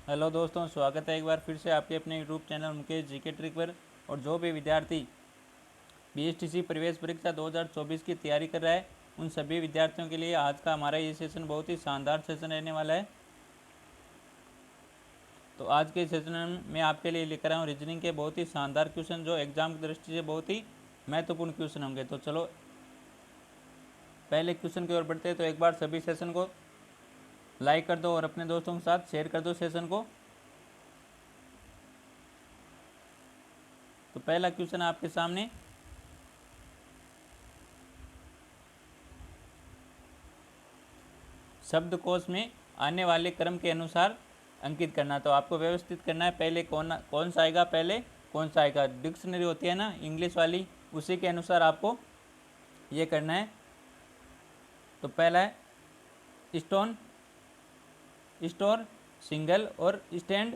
Hello दोस्तों, स्वागत है एक बार फिर से आपके अपने YouTube channel Mukesh GK trick पर। और जो भी विद्यार्थी बीएसटीसी प्रवेश परीक्षा 2024 की तैयारी कर रहा है, उन सभी विद्यार्थियों के लिए आज का हमारा ये सेशन बहुत ही शानदार सेशन रहने वाला है। तो आज के सेशन में आपके लिए लेकर आया हूँ रीजनिंग के बहुत ही शानदार क्वेश्चन, जो एग्जाम की दृष्टि से बहुत ही महत्वपूर्ण क्वेश्चन होंगे। तो चलो पहले क्वेश्चन की ओर बढ़ते हैं। तो एक बार सभी सेशन को लाइक कर दो और अपने दोस्तों के साथ शेयर कर दो सेशन को। तो पहला क्वेश्चन आपके सामने, शब्दकोश में आने वाले क्रम के अनुसार अंकित करना। तो आपको व्यवस्थित करना है, पहले कौन सा आएगा, पहले कौन सा आएगा। डिक्शनरी होती है ना इंग्लिश वाली, उसी के अनुसार आपको ये करना है। तो पहला है स्टोन, स्टोर, सिंगल और स्टैंड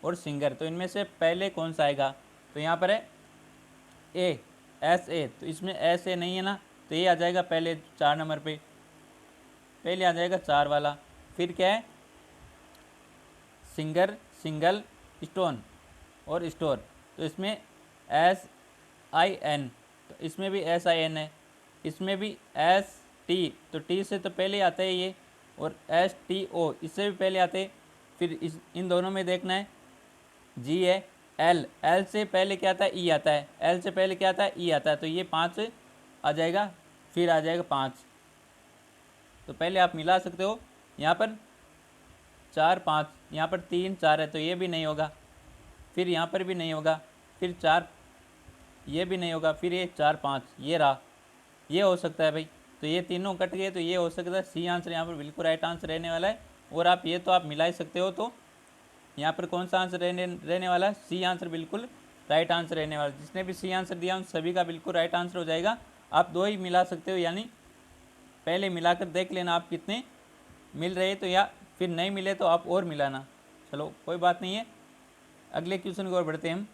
और सिंगर। तो इनमें से पहले कौन सा आएगा। तो यहाँ पर है ए, एस ए। तो इसमें एस ए नहीं है ना, तो ये आ जाएगा पहले 4 नंबर पे, पहले आ जाएगा 4 वाला। फिर क्या है, सिंगर, सिंगल, स्टोन और स्टोर। तो इसमें एस आई एन, तो इसमें भी एस आई एन है, इसमें भी एस टी, तो टी से तो पहले आता है ये, और एस टी ओ इससे भी पहले आते। फिर इन दोनों में देखना है, जी है, एल, एल से पहले क्या आता है, ई आता है, एल से पहले क्या आता है, ई आता है। तो ये 5 आ जाएगा, फिर आ जाएगा 5। तो पहले आप मिला सकते हो, यहाँ पर 4 5, यहाँ पर 3 4 है, तो ये भी नहीं होगा। फिर यहाँ पर भी नहीं होगा, फिर 4, ये भी नहीं होगा, फिर ये 4 5, ये रहा, ये हो सकता है भाई। तो ये तीनों कट गए, तो ये हो सकता है सी आंसर यहाँ पर बिल्कुल राइट आंसर रहने वाला है। और आप ये तो आप मिला ही सकते हो। तो यहाँ पर कौन सा आंसर रहने वाला है, सी आंसर बिल्कुल राइट आंसर रहने वाला है। जिसने भी सी आंसर दिया उन सभी का बिल्कुल राइट आंसर हो जाएगा। आप 2 ही मिला सकते हो, यानी पहले मिलाकर देख लेना आप कितने मिल रहे, तो या फिर नहीं मिले तो आप और मिलाना। चलो कोई बात नहीं है, अगले क्वेश्चन की ओर बढ़ते हैं हम।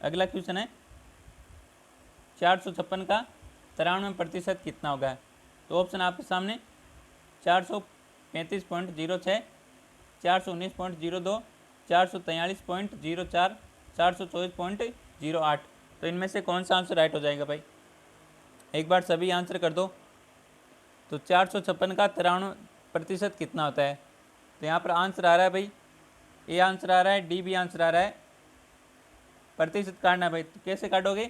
अगला क्वेश्चन है 456 का 93% कितना होगा। तो ऑप्शन आपके सामने 435.06, 419.02, 443.04, 424.08। तो इनमें से कौन सा आंसर राइट हो जाएगा भाई, एक बार सभी आंसर कर दो। तो 456 का 93% कितना होता है। तो यहाँ पर आंसर आ रहा है भाई, ए आंसर आ रहा है, डी भी आंसर आ रहा है। प्रतिशत काटना है भाई, तो कैसे काटोगे,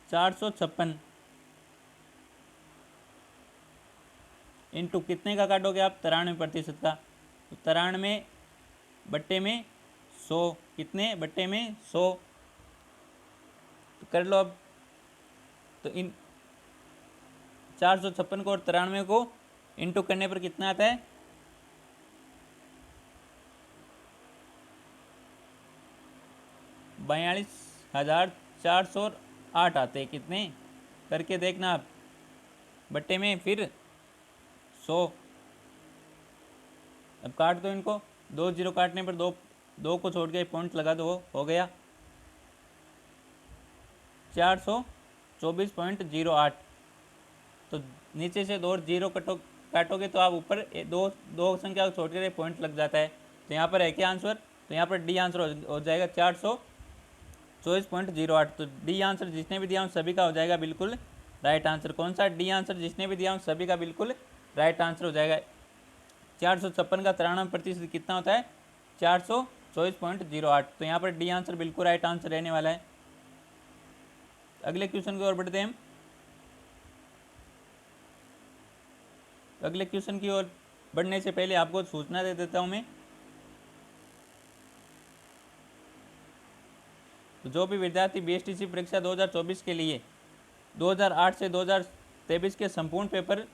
456 इंटू कितने का काटोगे आप, 93% का। तो 93 बट्टे में 100, कितने बट्टे में 100। तो कर लो अब। तो इन 456 को और 93 को इंटू करने पर कितना आता है, 42,408 आते हैं। कितने करके देखना आप, बट्टे में फिर 100। अब काट दो इनको, 2 जीरो काटने पर दो को छोड़ के पॉइंट लगा दो, हो गया 424.08। तो नीचे से 2 जीरो काटोगे तो आप ऊपर दो संख्या को छोड़ के पॉइंट लग जाता है। तो यहाँ पर है क्या आंसर, तो यहाँ पर डी आंसर हो जाएगा 424.08। तो डी आंसर जिसने भी दिया उन सभी का हो जाएगा बिल्कुल राइट आंसर। कौन सा, डी आंसर जिसने भी दिया उन सभी का बिल्कुल राइट आंसर हो जाएगा। 456 का 93% कितना होता है, 424.08। तो यहाँ पर डी आंसर बिल्कुल राइट आंसर रहने वाला है। अगले क्वेश्चन की ओर बढ़ते हैं हम। अगले क्वेश्चन की ओर बढ़ने से पहले आपको सूचना दे देता हूं मैं। तो जो भी विद्यार्थी बीएसटीसी परीक्षा 2024 के लिए 2008 से 2023 के संपूर्ण पेपर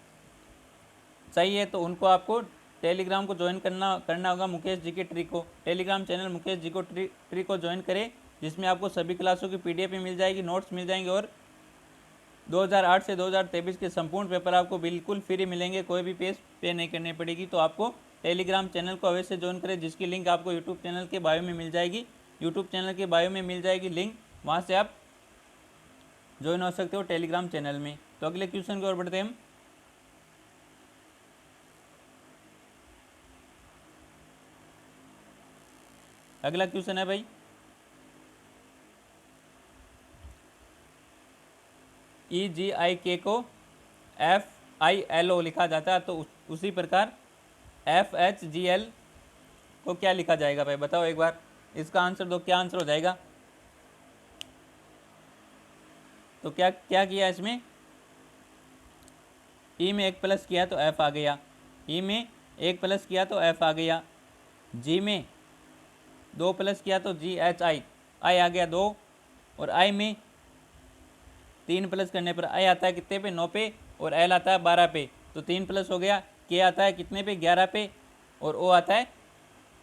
चाहिए, तो उनको आपको टेलीग्राम को ज्वाइन करना होगा मुकेश जी के ट्रिक को। टेलीग्राम चैनल मुकेश जी को ट्रिक को ज्वाइन करें, जिसमें आपको सभी क्लासों की पीडीएफ मिल जाएगी, नोट्स मिल जाएंगे, और 2008 से 2023 के संपूर्ण पेपर आपको बिल्कुल फ्री मिलेंगे, कोई भी फीस पे नहीं करनी पड़ेगी। तो आपको टेलीग्राम चैनल को अवश्य ज्वाइन करें, जिसकी लिंक आपको यूट्यूब चैनल के बायो में मिल जाएगी। यूट्यूब चैनल के बायो में मिल जाएगी लिंक, वहाँ से आप ज्वाइन हो सकते हो टेलीग्राम चैनल में। तो अगले क्वेश्चन की ओर बढ़ते हैं हम। अगला क्वेश्चन है भाई, EGIK को FILO लिखा जाता है, तो उसी प्रकार FHGL को क्या लिखा जाएगा भाई, बताओ एक बार, इसका आंसर दो, क्या आंसर हो जाएगा। तो क्या क्या किया इसमें, ई में एक प्लस किया तो एफ आ गया, ई में एक प्लस किया तो एफ आ गया, जी में दो प्लस किया तो GHI आई आ गया 2, और आई में 3 प्लस करने पर आई आता है कितने पे, 9 पे, और एल आता है 12 पे, तो 3 प्लस हो गया, के आता है कितने पे, 11 पे, और ओ आता है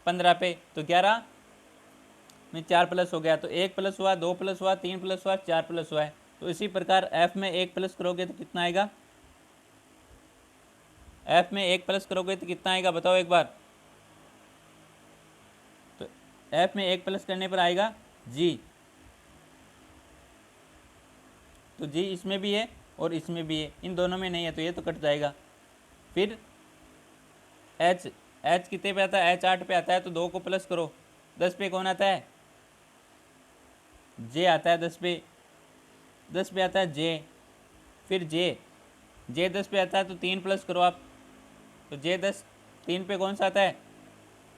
15 पे, तो 11 में 4 प्लस हो गया, तो 1 प्लस हुआ, 2 प्लस हुआ, 3 प्लस हुआ, 4 प्लस हुआ है। तो इसी प्रकार एफ में 1 प्लस करोगे तो कितना आएगा, एफ में 1 प्लस करोगे तो कितना आएगा, बताओ एक बार। तो एफ में 1 प्लस करने पर आएगा जी, तो जी इसमें भी है और इसमें भी है, इन दोनों में नहीं है, तो ये तो कट जाएगा। फिर एच, एच कितने पे आता है, एच 8 पे आता है, तो 2 को प्लस करो, 10 पे कौन आता है, जे आता है 10 पे, 10 पे आता है जे, फिर जे 10 पे आता है, तो 3 प्लस करो आप, तो जे 10, 3 पे कौन सा आता है,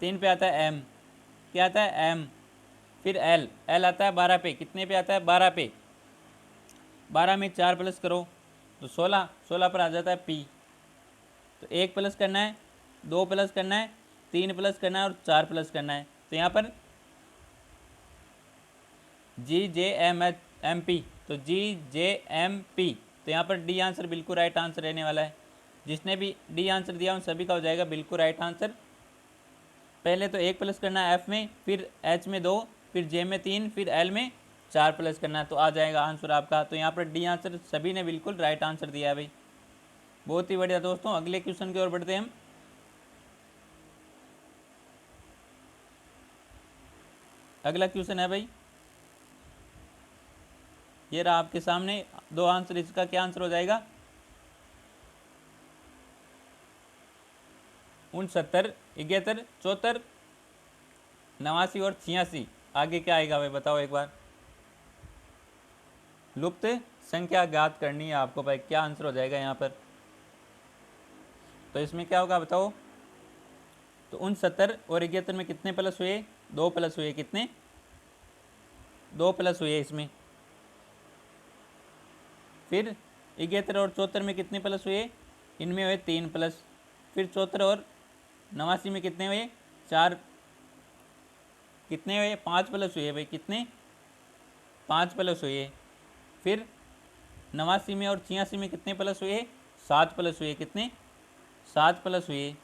3 पे आता है एम, क्या आता है एम, फिर एल, एल आता है 12 पे, कितने पे आता है, 12 पे, 12 में 4 प्लस करो तो 16, 16 पर आ जाता है पी। तो 1 प्लस करना है, 2 प्लस करना है, 3 प्लस करना है और 4 प्लस करना है, तो यहाँ पर GJMP, तो GJMP, तो यहाँ पर डी आंसर बिल्कुल राइट आंसर रहने वाला है। जिसने भी डी आंसर दिया उन सभी का हो जाएगा बिल्कुल राइट आंसर। पहले तो 1 प्लस करना है एफ में, फिर एच में 2, फिर जे में 3, फिर एल में 4 प्लस करना है, तो आ जाएगा आंसर आपका। तो यहाँ पर डी आंसर सभी ने बिल्कुल राइट आंसर दिया है भाई, बहुत ही बढ़िया दोस्तों। अगले क्वेश्चन की ओर बढ़ते हैं हम। अगला क्वेश्चन है भाई, ये रहा आपके सामने 2 आंसर, इसका क्या आंसर हो जाएगा, 69, 71, 74, 89 और 86, आगे क्या आएगा भाई, बताओ एक बार। लुप्त संख्या ज्ञात करनी है आपको भाई, क्या आंसर हो जाएगा यहाँ पर। तो इसमें क्या होगा बताओ, तो 69 और 71 में कितने प्लस हुए, 2 प्लस हुए, कितने, 2 प्लस हुए इसमें। फिर 71 और 74 में कितने प्लस हुए, इनमें हुए 3 प्लस। फिर 74 और 89 में कितने हुए, 4, कितने हुए, 5 प्लस हुए भाई, कितने, 5 प्लस हुए। फिर 89 में और 86 में कितने प्लस हुए, 7 प्लस हुए, कितने, 7 प्लस हुए।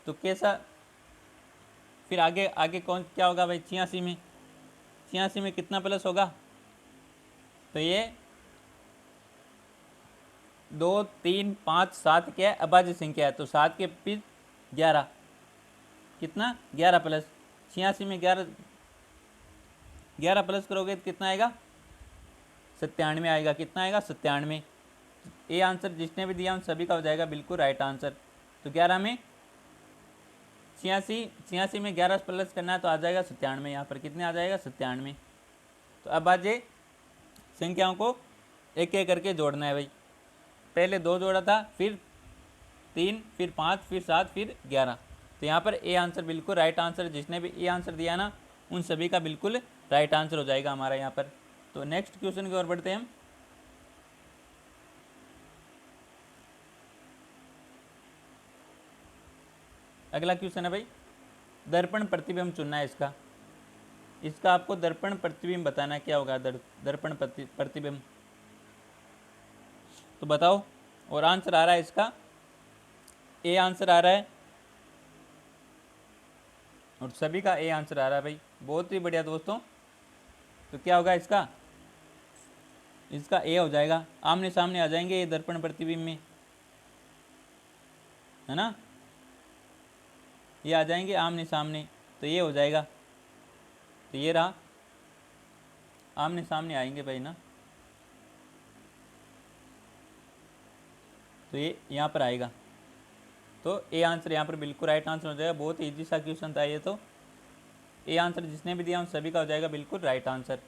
तो कैसा, फिर आगे आगे कौन क्या होगा भाई, 86 में, 86 में कितना प्लस होगा, तो ये 2, 3, 5, 7 क्या है, अभाज्य संख्या है, तो 7 के फिर 11, कितना, 11 प्लस, 86 में 11 प्लस करोगे तो कितना आएगा, 97 आएगा, कितना आएगा, 97। ये आंसर जिसने भी दिया उन सभी का हो जाएगा बिल्कुल राइट आंसर। तो 11 में 86 में 11 प्लस करना है तो आ जाएगा 97, यहाँ पर कितने आ जाएगा, 97। तो अब आज ये संख्याओं को एक एक करके जोड़ना है भाई, पहले 2 जोड़ा था, फिर 3, फिर 5, फिर 7, फिर 11। तो यहाँ पर ए आंसर बिल्कुल राइट आंसर, जिसने भी ए आंसर दिया ना उन सभी का बिल्कुल राइट आंसर हो जाएगा हमारा यहाँ पर। तो नेक्स्ट क्वेश्चन की ओर बढ़ते हैं हम। अगला क्वेश्चन है भाई, दर्पण प्रतिबिंब चुनना है इसका आपको दर्पण प्रतिबिंब बताना है, क्या होगा दर्पण प्रतिबिंब, तो बताओ। और आंसर आ रहा है इसका ए आंसर आ रहा है, और सभी का ए आंसर आ रहा है भाई, बहुत ही बढ़िया दोस्तों। तो क्या होगा इसका ए हो जाएगा, आमने सामने आ जाएंगे ये दर्पण प्रतिबिंब में, है ना। ये आ जाएंगे आमने सामने, तो ये हो जाएगा, तो ये रहा, आमने सामने आएंगे भाई ना, तो ये यहाँ पर आएगा, तो ए आंसर यहाँ पर बिल्कुल राइट आंसर हो जाएगा। बहुत ईजी सा क्वेश्चन था ये, तो ए आंसर जिसने भी दिया उन सभी का हो जाएगा बिल्कुल राइट आंसर,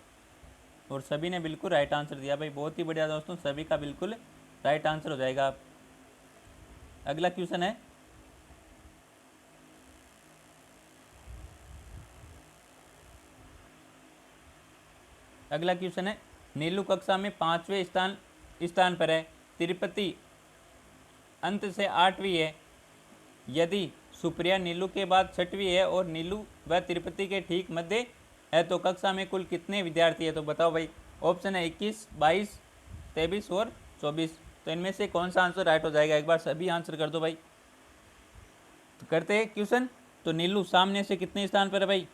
और सभी ने बिल्कुल राइट आंसर दिया भाई, बहुत ही बढ़िया दोस्तों, सभी का बिल्कुल राइट आंसर हो जाएगा। अगला क्वेश्चन है, अगला क्वेश्चन है, नीलू कक्षा में 5वें स्थान पर है, तिरुपति अंत से 8वीं है, यदि सुप्रिया नीलू के बाद 6वीं है और नीलू व तिरुपति के ठीक मध्य है, तो कक्षा में कुल कितने विद्यार्थी है? तो बताओ भाई। ऑप्शन है 21, 22, 23 और 24। तो इनमें से कौन सा आंसर राइट हो जाएगा? एक बार सभी आंसर कर दो भाई। तो करते हैं क्वेश्चन। तो नीलू सामने से कितने स्थान पर है भाई?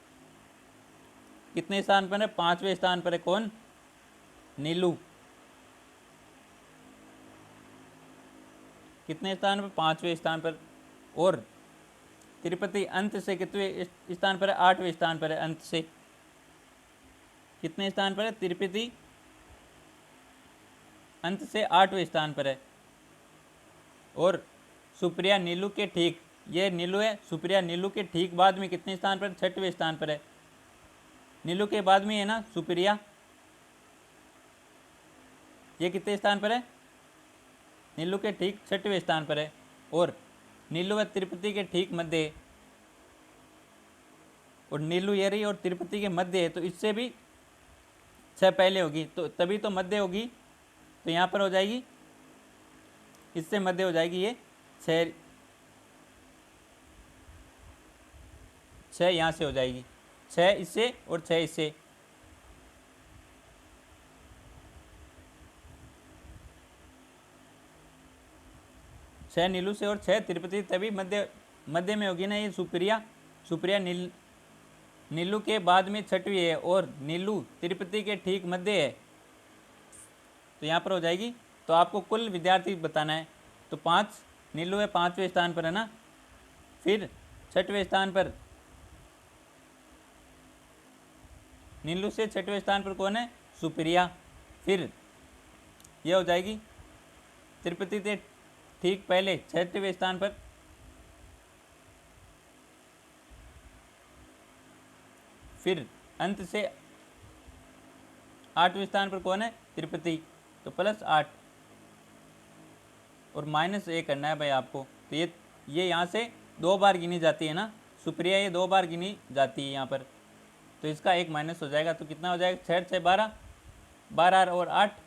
कितने स्थान पर है? 5वें स्थान पर है। कौन? नीलू। कितने स्थान पर? 5वें स्थान पर। और तिरुपति अंत से कितने स्थान पर है? 8वें स्थान पर है। अंत से कितने स्थान पर है? तिरुपति अंत से 8वें स्थान पर है। और सुप्रिया नीलू के ठीक, ये नीलू है, सुप्रिया नीलू के ठीक बाद में कितने स्थान पर? 6वें स्थान पर है। नीलू के बाद में है ना सुप्रिया, ये कितने स्थान पर है? नीलू के ठीक 6वें स्थान पर है। और नीलू व तिरुपति के ठीक मध्य है, और नीलू ये रही और तिरुपति के मध्य है, तो इससे भी 6 पहले होगी, तो तभी तो मध्य होगी। तो यहाँ पर हो जाएगी, इससे मध्य हो जाएगी ये 6 यहाँ से हो जाएगी, 6 इससे और 6 इससे। छः नीलू से और 6 तिरुपति, तभी मध्य में होगी ना ये सुप्रिया। सुप्रिया नीलू के बाद में 6वीं है और नीलू तिरुपति के ठीक मध्य है, तो यहाँ पर हो जाएगी। तो आपको कुल विद्यार्थी बताना है। तो 5 नीलू है, 5वें स्थान पर है ना, फिर 6वें स्थान पर नीलू से 6वें स्थान पर कौन है? सुप्रिया। फिर ये हो जाएगी तिरुपति से ठीक पहले 6वें स्थान पर फिर अंत से 8वें स्थान पर कौन है? तिरुपति। तो +8 और -1 करना है भाई आपको। तो ये यहाँ से 2 बार गिनी जाती है ना सुप्रिया, ये 2 बार गिनी जाती है यहाँ पर, तो इसका 1 माइनस हो जाएगा। तो कितना हो जाएगा? 6 6 12, 12 और 8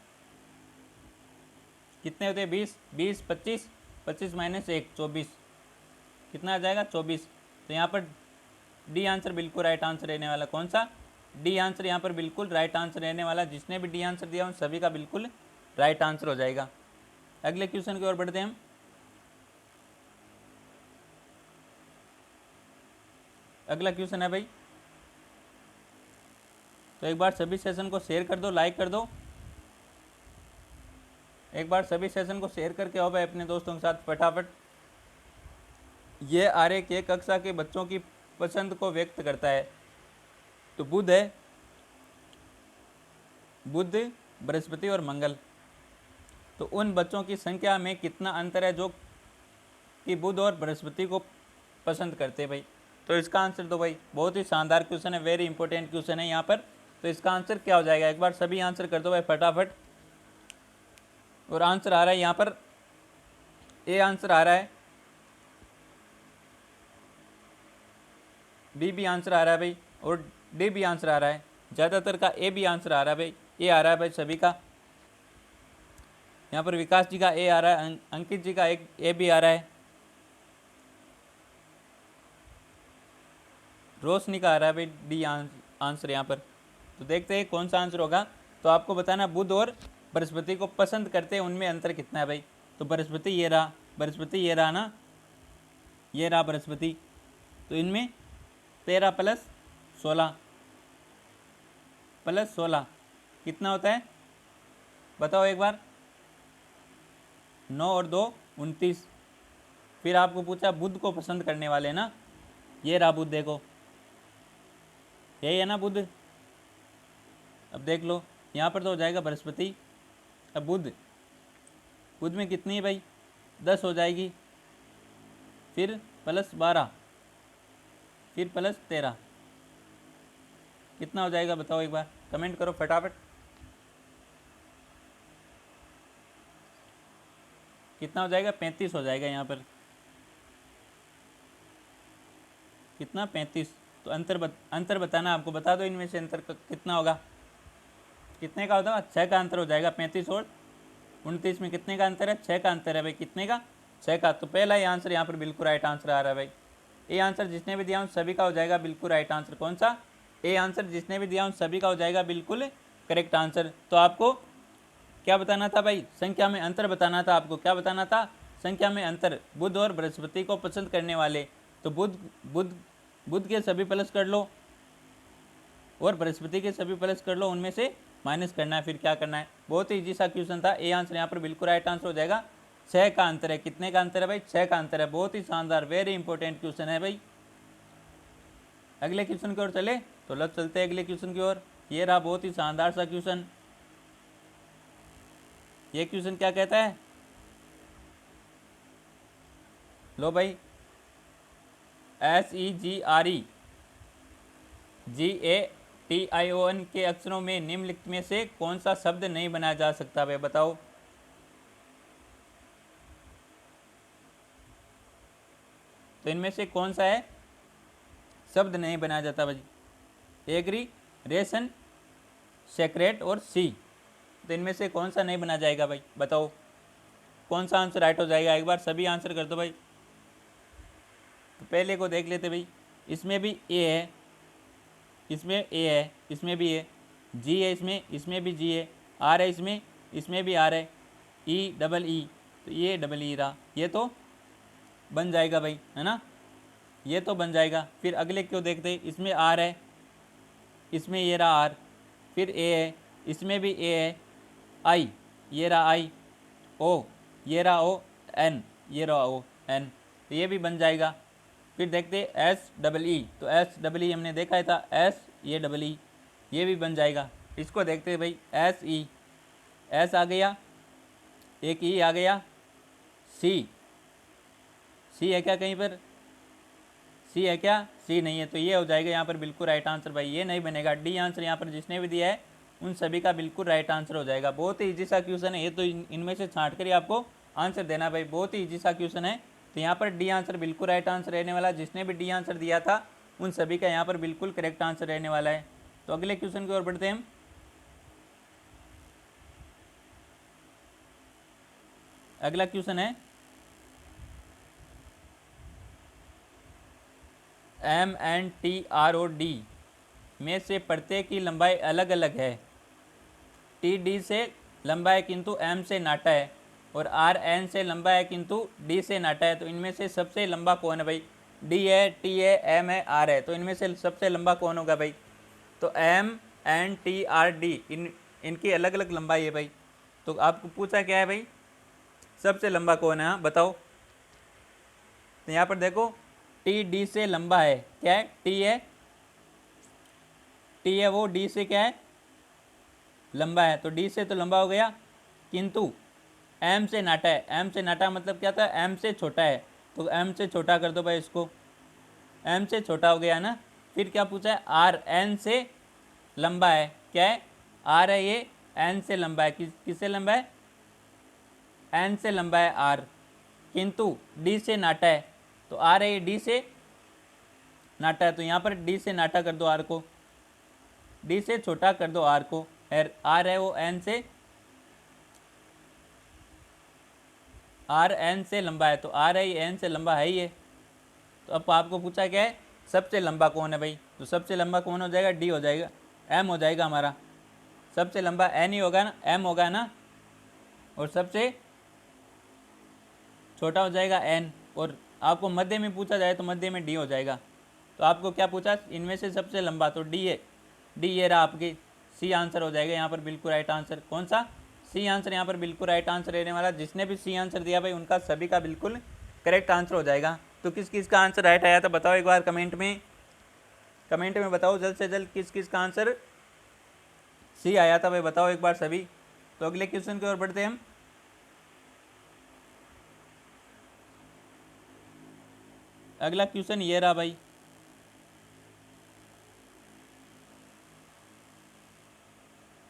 कितने होते हैं? 20, 20 25, 25 -1 24, कितना आ जाएगा? 24। तो यहाँ पर डी आंसर बिल्कुल राइट आंसर रहने वाला। कौन सा? डी आंसर यहाँ पर बिल्कुल राइट आंसर रहने वाला। जिसने भी डी आंसर दिया उन सभी का बिल्कुल राइट आंसर हो जाएगा। अगले क्वेश्चन की ओर बढ़ते हैं हम। अगला क्वेश्चन है भाई, तो एक बार सभी सेशन को शेयर कर दो, लाइक कर दो। एक बार सभी सेशन को शेयर करके आओ भाई अपने दोस्तों के साथ फटाफट। ये आरेख एक कक्षा के बच्चों की पसंद को व्यक्त करता है। तो बुध है, बुध, बृहस्पति और मंगल। तो उन बच्चों की संख्या में कितना अंतर है जो कि बुध और बृहस्पति को पसंद करते हैं भाई? तो इसका आंसर दो भाई। बहुत ही शानदार क्वेश्चन है, वेरी इंपॉर्टेंट क्वेश्चन है यहाँ पर। तो इसका आंसर क्या हो जाएगा? एक बार सभी आंसर कर दो भाई फटाफट। और आंसर आ रहा है यहाँ पर, ए आंसर आ रहा है, बी भी आंसर आ रहा है भाई, और डी भी आंसर आ रहा है। ज़्यादातर का ए भी आंसर आ रहा है भाई, ए आ रहा है भाई सभी का। यहाँ पर विकास जी का ए आ रहा है, अंकित जी का एक ए भी आ रहा है, रोशनी का आ रहा है भाई डी आंसर यहाँ पर। तो देखते हैं कौन सा आंसर होगा। तो आपको बताना बुध और बृहस्पति को पसंद करते हैं उनमें अंतर कितना है भाई? तो बृहस्पति ये रहा, बृहस्पति ये रहा ना, ये रहा बृहस्पति। तो इनमें 13 + 16 + 16 कितना होता है? बताओ एक बार। 9 और 2 29। फिर आपको पूछा बुध को पसंद करने वाले ना, ये रहा बुध, देखो यही है ना बुध। अब देख लो यहाँ पर तो हो जाएगा बृहस्पति। अब बुध, बुध में कितनी है भाई, 10 हो जाएगी, फिर +12, फिर +13, कितना हो जाएगा बताओ एक बार, कमेंट करो फटाफट। कितना हो जाएगा, 35 हो जाएगा यहाँ पर। कितना, 35। तो अंतर बताना आपको, बता दो इनमें से अंतर कितना होगा, कितने का होगा, 6 का अंतर हो जाएगा। 35 और 29 में कितने का अंतर है, 6 का अंतर है भाई, कितने का, 6 का। तो पहला ही आंसर यहाँ पर बिल्कुल राइट आंसर आ रहा है भाई। ए आंसर जिसने भी दिया उन सभी का हो जाएगा बिल्कुल राइट आंसर। कौन सा, ए आंसर जिसने भी दिया उन सभी का हो जाएगा बिल्कुल करेक्ट आंसर। तो आपको क्या बताना था भाई, संख्या में अंतर बताना था आपको। क्या बताना था, संख्या में अंतर। बुध और बृहस्पति को पसंद करने वाले, तो बुध बुध बुध के सभी प्लस कर लो और बृहस्पति के सभी प्लस कर लो, उनमें से माइनस करना है, फिर क्या करना है। बहुत ही इजी सा क्वेश्चन था। ए आंसर यहाँ पर बिल्कुल राइट आंसर हो जाएगा। 6 का अंतर है, कितने का अंतर है भाई, 6 का अंतर है। बहुत ही शानदार, वेरी इंपॉर्टेंट क्वेश्चन है भाई। अगले क्वेश्चन की ओर चले, तो लो चलते हैं अगले क्वेश्चन की ओर। ये रहा बहुत ही शानदार सा क्वेश्चन। ये क्वेश्चन क्या कहता है, लो भाई, SEGREGATION के अक्षरों में निम्नलिखित में से कौन सा शब्द नहीं बनाया जा सकता भाई, बताओ। तो इनमें से कौन सा है शब्द नहीं बनाया जाता भाई, एग्री, रेशन, सेक्रेट और सी। तो इनमें से कौन सा नहीं बना जाएगा भाई, बताओ कौन सा आंसर राइट हो जाएगा। एक बार सभी आंसर कर दो भाई। तो पहले को देख लेते भाई, इसमें भी ए है, इसमें ए है, इसमें भी ए, जी है, इसमें भी जी है, आर है, इसमें भी आर है, ई डबल ई, तो ये डबल ई रहा, ये तो बन जाएगा भाई, है ना, ये तो बन जाएगा। फिर अगले क्यों देखते, इसमें आर है, इसमें ये रहा आर, फिर ए है, इसमें भी ए है, आई, ये रहा आई, ओ, ये रहा ओ, एन, ये रहा ओ एन, तो ये भी बन जाएगा। फिर देखते एस डबल ई, तो एस डबल ई हमने देखा था, एस ये डबल ई, ये भी बन जाएगा। इसको देखते भाई, एस ई, एस आ गया, एक ई आ गया, सी, सी है क्या कहीं पर, सी है क्या, सी नहीं है, तो ये हो जाएगा यहाँ पर बिल्कुल राइट आंसर भाई, ये नहीं बनेगा। डी आंसर यहाँ पर जिसने भी दिया है उन सभी का बिल्कुल राइट आंसर हो जाएगा। बहुत ही इजी सा क्वेश्चन है ये, तो इनमें से छांट कर ही आपको आंसर देना भाई, बहुत ही इजी सा क्वेश्चन है। तो यहाँ पर डी आंसर बिल्कुल राइट आंसर रहने वाला, जिसने भी डी आंसर दिया था उन सभी का यहाँ पर बिल्कुल करेक्ट आंसर रहने वाला है। तो अगले क्वेश्चन की ओर बढ़ते हैं हम। अगला क्वेश्चन है, M N T R O D में से प्रत्येक की लंबाई अलग अलग है। टी डी से लंबा है किंतु एम से नाटा है, और आर एन से लंबा है किंतु डी से नाटा है। तो इनमें से सबसे लंबा कौन है भाई, डी है, टी है, एम है, आर है, तो इनमें से सबसे लंबा कौन होगा भाई। तो M N T R D इनकी अलग अलग लंबाई है भाई। तो आपको पूछा क्या है भाई, सबसे लंबा कौन है, हाँ बताओ। तो यहाँ पर देखो, टी डी से लंबा है, क्या है, टी है, टी है वो, डी से क्या है, लंबा है, तो डी से तो लंबा हो गया, किंतु एम से नाटा है। एम से नाटा मतलब क्या था, एम से छोटा है, तो एम से छोटा कर दो भाई इसको, एम से छोटा हो गया ना। फिर क्या पूछा है, आर एन से लंबा है, क्या है, आर है ये, एन से लंबा है, किससे लंबा है, एन से लंबा है आर, किंतु डी से नाटा है, तो आर है ये डी से नाटा है, तो यहाँ पर डी से नाटा कर दो आर को, डी से छोटा कर दो आर को, आर है वो एन से, आर एन से लंबा है, तो आर है ये एन से लंबा है ही है। तो अब आपको पूछा क्या है, सबसे लंबा कौन है भाई, तो सबसे लंबा कौन हो जाएगा, डी हो जाएगा, एम हो जाएगा हमारा। सबसे लंबा एन ही होगा ना, एम होगा ना, और सबसे छोटा हो जाएगा एन, और आपको मध्य में पूछा जाए तो मध्य में डी हो जाएगा। तो आपको क्या पूछा, इनमें से सबसे लंबा, तो डी है, डी ये रहा आपकी, सी आंसर हो जाएगा यहाँ पर बिल्कुल राइट आंसर। कौन सा, सी आंसर यहाँ पर बिल्कुल राइट आंसर रहने वाला। जिसने भी सी आंसर दिया भाई उनका सभी का बिल्कुल करेक्ट आंसर हो जाएगा। तो किस किस का आंसर राइट आया था बताओ एक बार कमेंट में, कमेंट में बताओ जल्द से जल्द किस किस का आंसर सी आया था भाई, बताओ एक बार सभी। तो अगले क्वेश्चन की ओर बढ़ते हैं हम। अगला क्वेश्चन ये रहा भाई,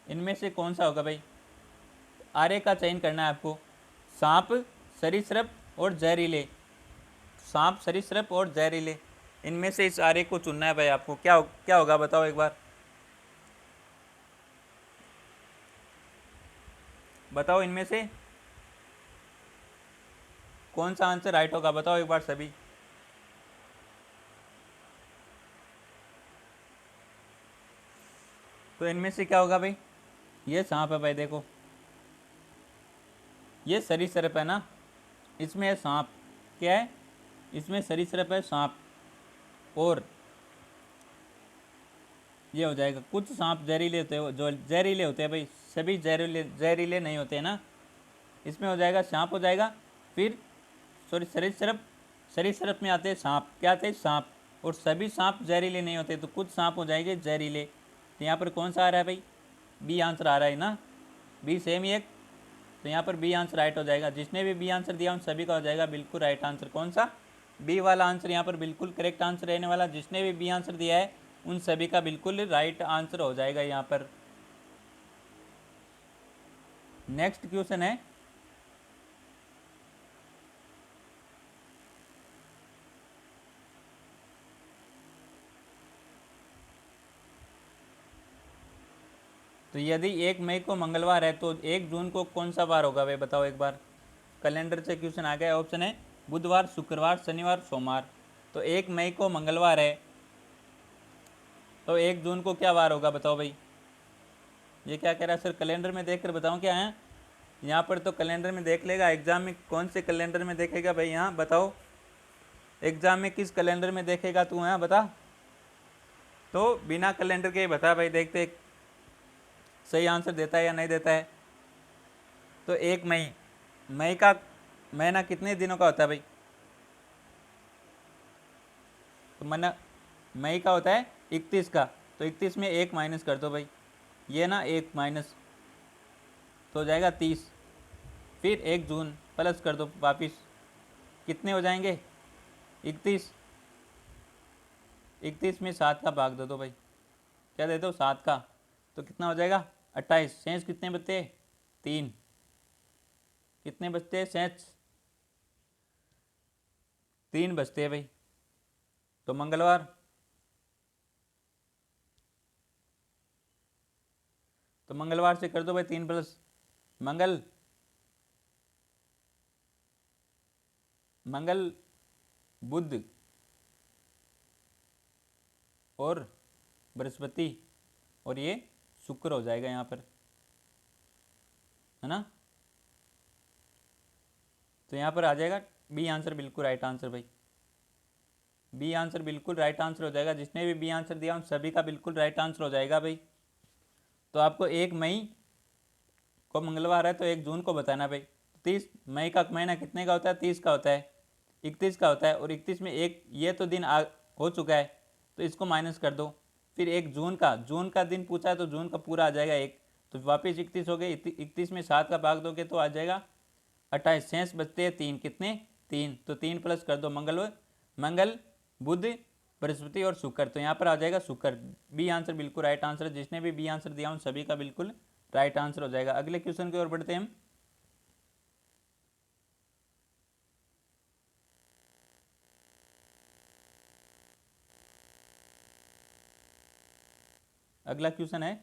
इनमें से कौन सा होगा भाई, आर्य का चयन करना है आपको। सांप, सरीसृप और जहरीले, सांप, सरीसृप और जहरीले, इनमें से इस आर्य को चुनना है भाई आपको। क्या होगा बताओ एक बार, बताओ इनमें से कौन सा आंसर राइट होगा, बताओ एक बार सभी। तो इनमें से क्या होगा भाई, ये सांप है भाई, देखो ये सरीसृप है ना, इसमें है सांप, क्या है इसमें सरीसृप है सांप, और ये हो जाएगा कुछ सांप जहरीले होते हैं, जो जहरीले होते हैं भाई, सभी जहरीले जहरीले नहीं होते हैं ना, इसमें हो जाएगा सांप हो जाएगा। फिर सॉरी सरीसृप, सरीसृप में आते हैं सांप, क्या आते हैं सांप, और सभी सांप जहरीले नहीं होते, तो कुछ सांप हो जाएंगे जहरीले। तो यहाँ पर कौन सा आ रहा है भाई, बी आंसर आ रहा है ना, बी सेम ही एक, तो यहाँ पर बी आंसर राइट हो जाएगा। जिसने भी बी आंसर दिया उन सभी का हो जाएगा बिल्कुल राइट आंसर। कौन सा, बी वाला आंसर यहाँ पर बिल्कुल करेक्ट आंसर रहने वाला। जिसने भी बी आंसर दिया है उन सभी का बिल्कुल राइट आंसर हो जाएगा यहाँ पर। नेक्स्ट क्वेश्चन है, तो यदि 1 मई को मंगलवार है तो 1 जून को कौन सा वार होगा भाई, बताओ एक बार। कैलेंडर से क्वेश्चन आ गया, ऑप्शन है बुधवार, शुक्रवार, शनिवार, सोमवार। तो 1 मई को मंगलवार है, तो 1 जून को क्या वार होगा बताओ भाई। ये क्या कह रहा है सर, कैलेंडर में देख कर बताऊँ क्या है, यहाँ पर तो कैलेंडर में देख लेगा, एग्जाम में कौन से कैलेंडर में देखेगा भाई, यहाँ बताओ एग्जाम में किस कैलेंडर में देखेगा तू, यहाँ बता। तो बिना कैलेंडर के ही बता भाई, देखते सही आंसर देता है या नहीं देता है। तो 1 मई, मई का महीना कितने दिनों का होता है भाई, तो महीना मई का होता है 31 का, तो 31 में 1 माइनस कर दो भाई, ये ना 1 माइनस तो हो जाएगा 30, फिर 1 जून प्लस कर दो वापिस, कितने हो जाएंगे 31, 31 में 7 का भाग दे दो भाई, क्या दे दो 7 का, तो कितना हो जाएगा 28। सेंस कितने बचते, 3, कितने बचते हैं सेंस, 3 बचते हैं भाई। तो मंगलवार, तो मंगलवार से कर दो भाई 3 प्लस, मंगल, मंगल, बुध और बृहस्पति, और ये शुक्र हो जाएगा यहाँ पर, है ना। तो यहाँ पर आ जाएगा बी आंसर बिल्कुल राइट आंसर भाई, बी आंसर बिल्कुल राइट आंसर हो जाएगा। जिसने भी बी आंसर दिया उन सभी का बिल्कुल राइट आंसर हो जाएगा भाई। तो आपको 1 मई को मंगलवार है तो 1 जून को बताना भाई। 30 मई का महीना कितने का होता है, 30 का होता है, 31 का होता है, और 31 में एक ये तो दिन हो चुका है, तो इसको माइनस कर दो। फिर 1 जून का, जून का दिन पूछा है तो जून का पूरा आ जाएगा 1, तो वापस 31 हो गए, 31 में 7 का भाग दोगे तो आ जाएगा 28। शेष बचते हैं 3, कितने 3, तो 3 प्लस कर दो, मंगल, बुध, बृहस्पति और शुक्र, तो यहाँ पर आ जाएगा शुक्र। बी आंसर बिल्कुल राइट आंसर है। जिसने भी बी आंसर दिया उन सभी का बिल्कुल राइट आंसर हो जाएगा। अगले क्वेश्चन की ओर बढ़ते हैं हम। अगला क्वेश्चन है,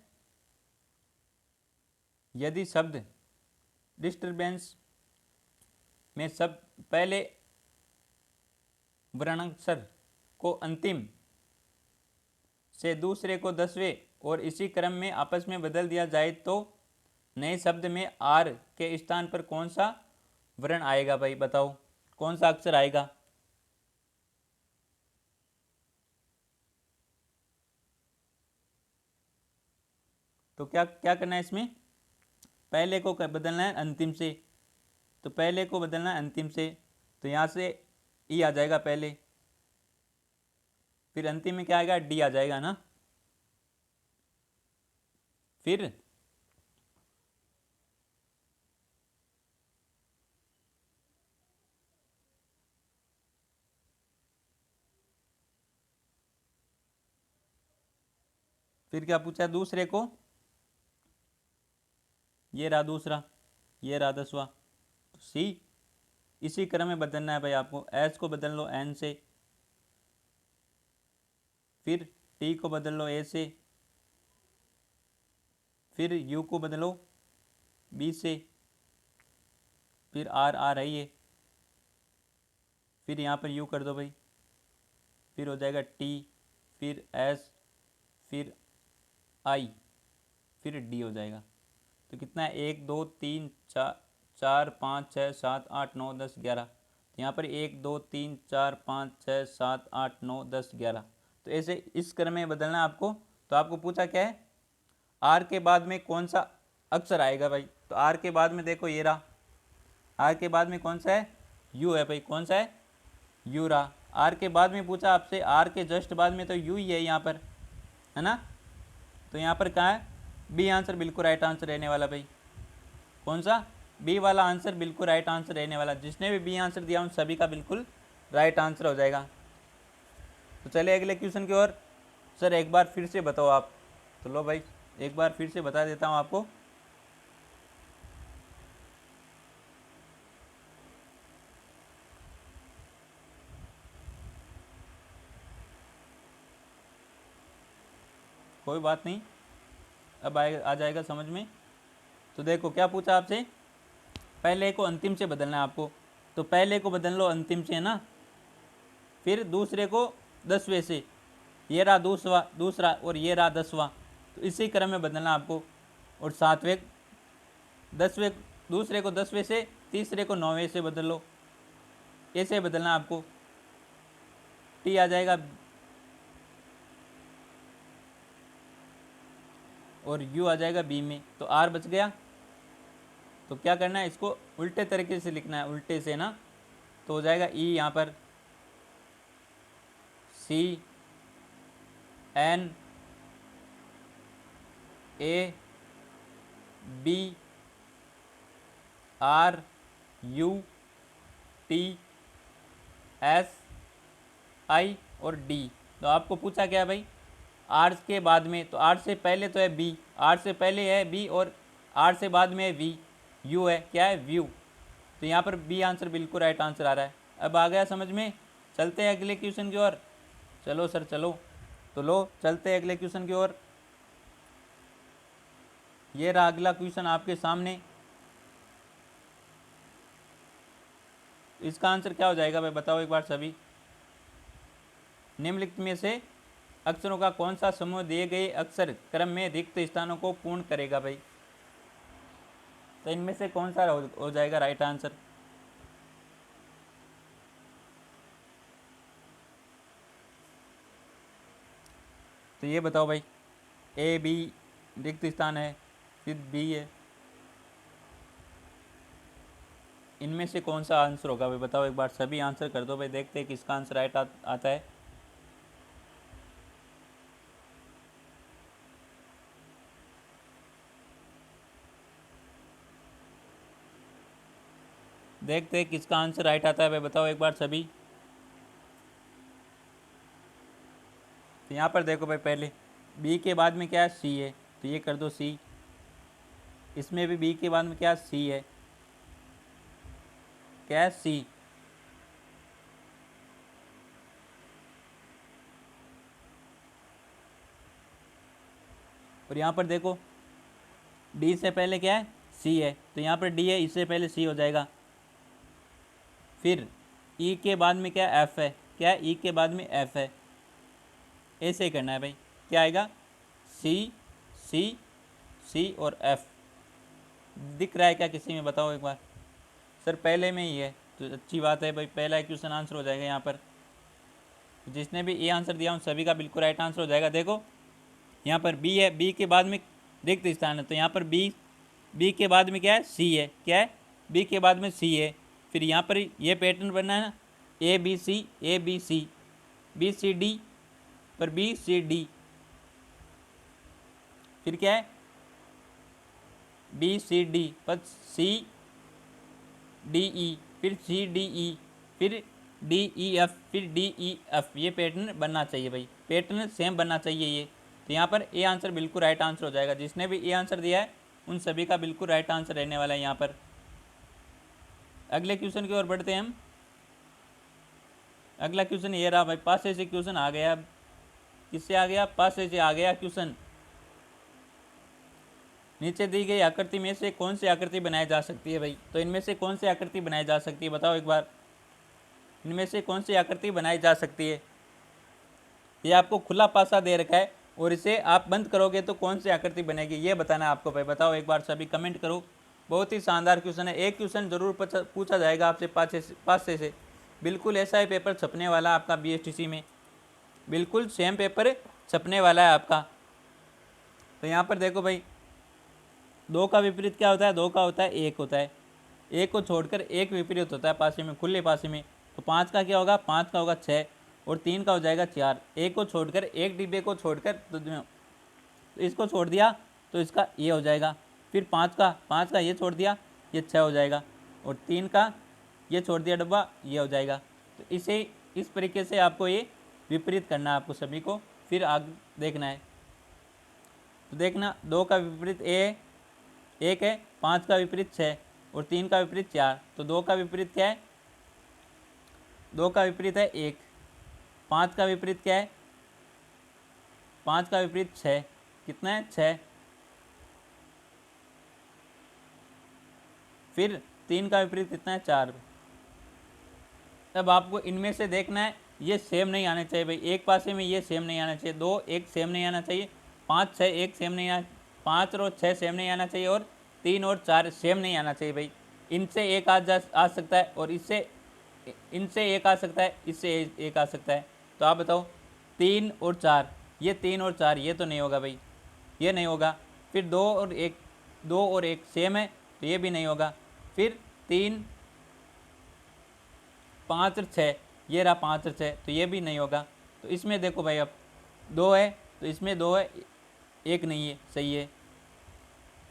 यदि शब्द डिस्टर्बेंस में सब पहले वर्णाक्षर को अंतिम से दूसरे को 10वें और इसी क्रम में आपस में बदल दिया जाए तो नए शब्द में आर के स्थान पर कौन सा वर्ण आएगा भाई, बताओ कौन सा अक्षर आएगा। तो क्या क्या करना है इसमें, पहले को बदलना है अंतिम से, तो पहले को बदलना है अंतिम से, तो यहाँ से ई आ जाएगा पहले, फिर अंतिम में क्या आएगा, डी आ जाएगा ना। फिर क्या पूछा दूसरे को, ये रहा दूसरा, ये रहा 10वां, तो सी। इसी क्रम में बदलना है भाई आपको। एस को बदल लो एन से, फिर टी को बदल लो ए से, फिर यू को बदलो बी से, फिर आर आ रही है, फिर यहाँ पर यू कर दो भाई, फिर हो जाएगा टी, फिर एस, फिर आई, फिर डी हो जाएगा। तो कितना है, 1 2 3 4 5 6 7 8 9 10 11। तो यहाँ पर 1 2 3 4 5 6 7 8 9 10 11। तो ऐसे इस क्रम में बदलना है आपको। तो आपको पूछा क्या है, आर के बाद में कौन सा अक्षर आएगा भाई। तो आर के बाद में देखो ये रहा, आर के बाद में कौन सा है, यू है भाई। कौन सा है, यू रहा। आर के बाद में पूछा आपसे, आर के जस्ट बाद में तो यू ही है यहाँ पर, है ना। तो यहाँ पर कहाँ है, बी आंसर बिल्कुल राइट आंसर रहने वाला भाई। कौन सा, बी वाला आंसर बिल्कुल राइट आंसर रहने वाला। जिसने भी बी आंसर दिया उन सभी का बिल्कुल राइट आंसर हो जाएगा। तो चले अगले क्वेश्चन की ओर। सर एक बार फिर से बताओ आप। तो लो भाई एक बार फिर से बता देता हूँ आपको। कोई बात नहीं, अब आ जाएगा समझ में। तो देखो क्या पूछा आपसे, पहले को अंतिम से बदलना है आपको। तो पहले को बदल लो अंतिम से, है ना। फिर दूसरे को 10वें से, ये रहा दूसरा और ये रहा 10वां। तो इसी क्रम में बदलना आपको। और 7वें 10वें, दूसरे को 10वें से, तीसरे को 9वें से बदल लो। ऐसे बदलना आपको। टी आ जाएगा और यू आ जाएगा बी में। तो आर बच गया। तो क्या करना है, इसको उल्टे तरीके से लिखना है, उल्टे से ना। तो हो जाएगा ई यहाँ पर, C N A B R U T S I और डी। तो आपको पूछा क्या है भाई, आर के बाद में, तो आर से पहले तो है बी, आर से पहले है बी और आर से बाद में है वी, यू है, क्या है, व्यू। तो यहाँ पर बी आंसर बिल्कुल राइट आंसर आ रहा है। अब आ गया समझ में। चलते हैं अगले क्वेश्चन की ओर। चलो सर चलो। तो लो चलते हैं अगले क्वेश्चन की ओर। ये रहा अगला क्वेश्चन आपके सामने। इसका आंसर क्या हो जाएगा भाई, बताओ एक बार सभी। निम्नलिखित में से अक्षरों का कौन सा समूह दिए गए अक्षर क्रम में रिक्त स्थानों को पूर्ण करेगा भाई। तो इनमें से कौन सा हो जाएगा राइट आंसर। तो ये बताओ भाई, ए बी रिक्त स्थान है, फिर बी है, इनमें से कौन सा आंसर होगा भाई, बताओ एक बार सभी आंसर कर दो भाई। देखते हैं किसका आंसर राइट आता है। देखते हैं किसका आंसर राइट आता है भाई, बताओ एक बार सभी। तो यहाँ पर देखो भाई, पहले बी के बाद में क्या है, सी है, तो ये कर दो सी। इसमें भी बी के बाद में क्या है, सी है, क्या है, सी। और यहाँ पर देखो डी से पहले क्या है, सी है, तो यहाँ पर डी है, इससे पहले सी हो जाएगा। फिर ई के बाद में क्या, एफ है, क्या है, ई के बाद में एफ है। ऐसे ही करना है भाई। क्या आएगा, सी सी सी और एफ। दिख रहा है क्या किसी में, बताओ एक बार। सर पहले में ही है, तो अच्छी बात है भाई, पहला क्वेश्चन आंसर हो जाएगा यहाँ पर। जिसने भी ए आंसर दिया उन सभी का बिल्कुल राइट आंसर हो जाएगा। देखो यहाँ पर बी है, बी के बाद में रिक्त स्थान है, तो यहाँ पर बी के बाद में क्या है, सी है, क्या है, बी के बाद में सी है। फिर यहाँ पर ये पैटर्न बनना है ना, A B C, A B C, B C D पर बी सी डी, फिर क्या है बी सी डी पर सी डी ई, फिर सी डी ई, फिर डी ई एफ, फिर डी ई एफ। ये पैटर्न बनना चाहिए भाई, पैटर्न सेम बनना चाहिए ये। तो यहाँ पर ए आंसर बिल्कुल राइट आंसर हो जाएगा। जिसने भी ए आंसर दिया है उन सभी का बिल्कुल राइट आंसर रहने वाला है यहाँ पर। अगले क्वेश्चन की ओर बढ़ते हैं हम। अगला क्वेश्चन ये रहा भाई, पास से क्वेश्चन आ गया। किससे आ गया? पास से आ गया क्वेश्चन। नीचे दी गई आकृति में से कौन सी आकृति बनाई जा सकती है भाई? तो इनमें से कौन सी आकृति बनाई जा सकती है बताओ एक बार, इनमें से कौन सी आकृति बनाई जा सकती है? ये आपको खुला पासा दे रखा है और इसे आप बंद करोगे तो कौन सी आकृति बनेगी ये बताना है आपको भाई। बताओ एक बार, सभी कमेंट करो। बहुत ही शानदार क्वेश्चन है। एक क्वेश्चन जरूर पूछा जाएगा आपसे पास से। बिल्कुल ऐसा ही पेपर छपने वाला है आपका BSTC में, बिल्कुल सेम पेपर छपने वाला है आपका। तो यहाँ पर देखो भाई, 2 का विपरीत क्या होता है? 2 का होता है 1 होता है। 1 को छोड़कर 1 विपरीत होता है पासे में, खुले पासे में। तो 5 का क्या होगा? 5 का होगा 6 और 3 का हो जाएगा 4। 1 को छोड़कर, 1 डिब्बे को छोड़कर तो इसको छोड़ दिया तो इसका ये हो जाएगा। फिर 5 का ये छोड़ दिया, ये 6 हो जाएगा। और 3 का ये छोड़ दिया डब्बा, ये हो जाएगा। तो इसे इस तरीके से आपको ये विपरीत करना है आपको सभी को, फिर आगे देखना है। तो देखना, 2 का विपरीत 1 है, 5 का विपरीत 6 और 3 का विपरीत 4। तो 2 का विपरीत क्या है? 2 का विपरीत है 1। 5 का विपरीत क्या है? 5 का विपरीत 6। कितना है? 6। फिर 3 का विपरीत कितना है? 4। तब आपको इनमें से देखना है, ये सेम नहीं आने चाहिए भाई। एक पासे में ये सेम नहीं आना चाहिए, 2 1 सेम नहीं आना चाहिए, 5 6 1 सेम नहीं आना, 5 और 6 सेम नहीं आना चाहिए, और 3 और 4 सेम नहीं आना चाहिए भाई। इनसे एक आ सकता है और इनसे एक आ सकता है, इससे एक आ सकता है। तो आप बताओ, 3 और 4, ये 3 और 4 ये तो नहीं होगा भाई, ये नहीं होगा। फिर 2 और 1 सेम है तो ये भी नहीं होगा। फिर 3 5 और 6, ये रहा 5 और 6 तो ये भी नहीं होगा। तो इसमें देखो भाई, अब 2 है तो इसमें 2 है, 1 नहीं है, सही है।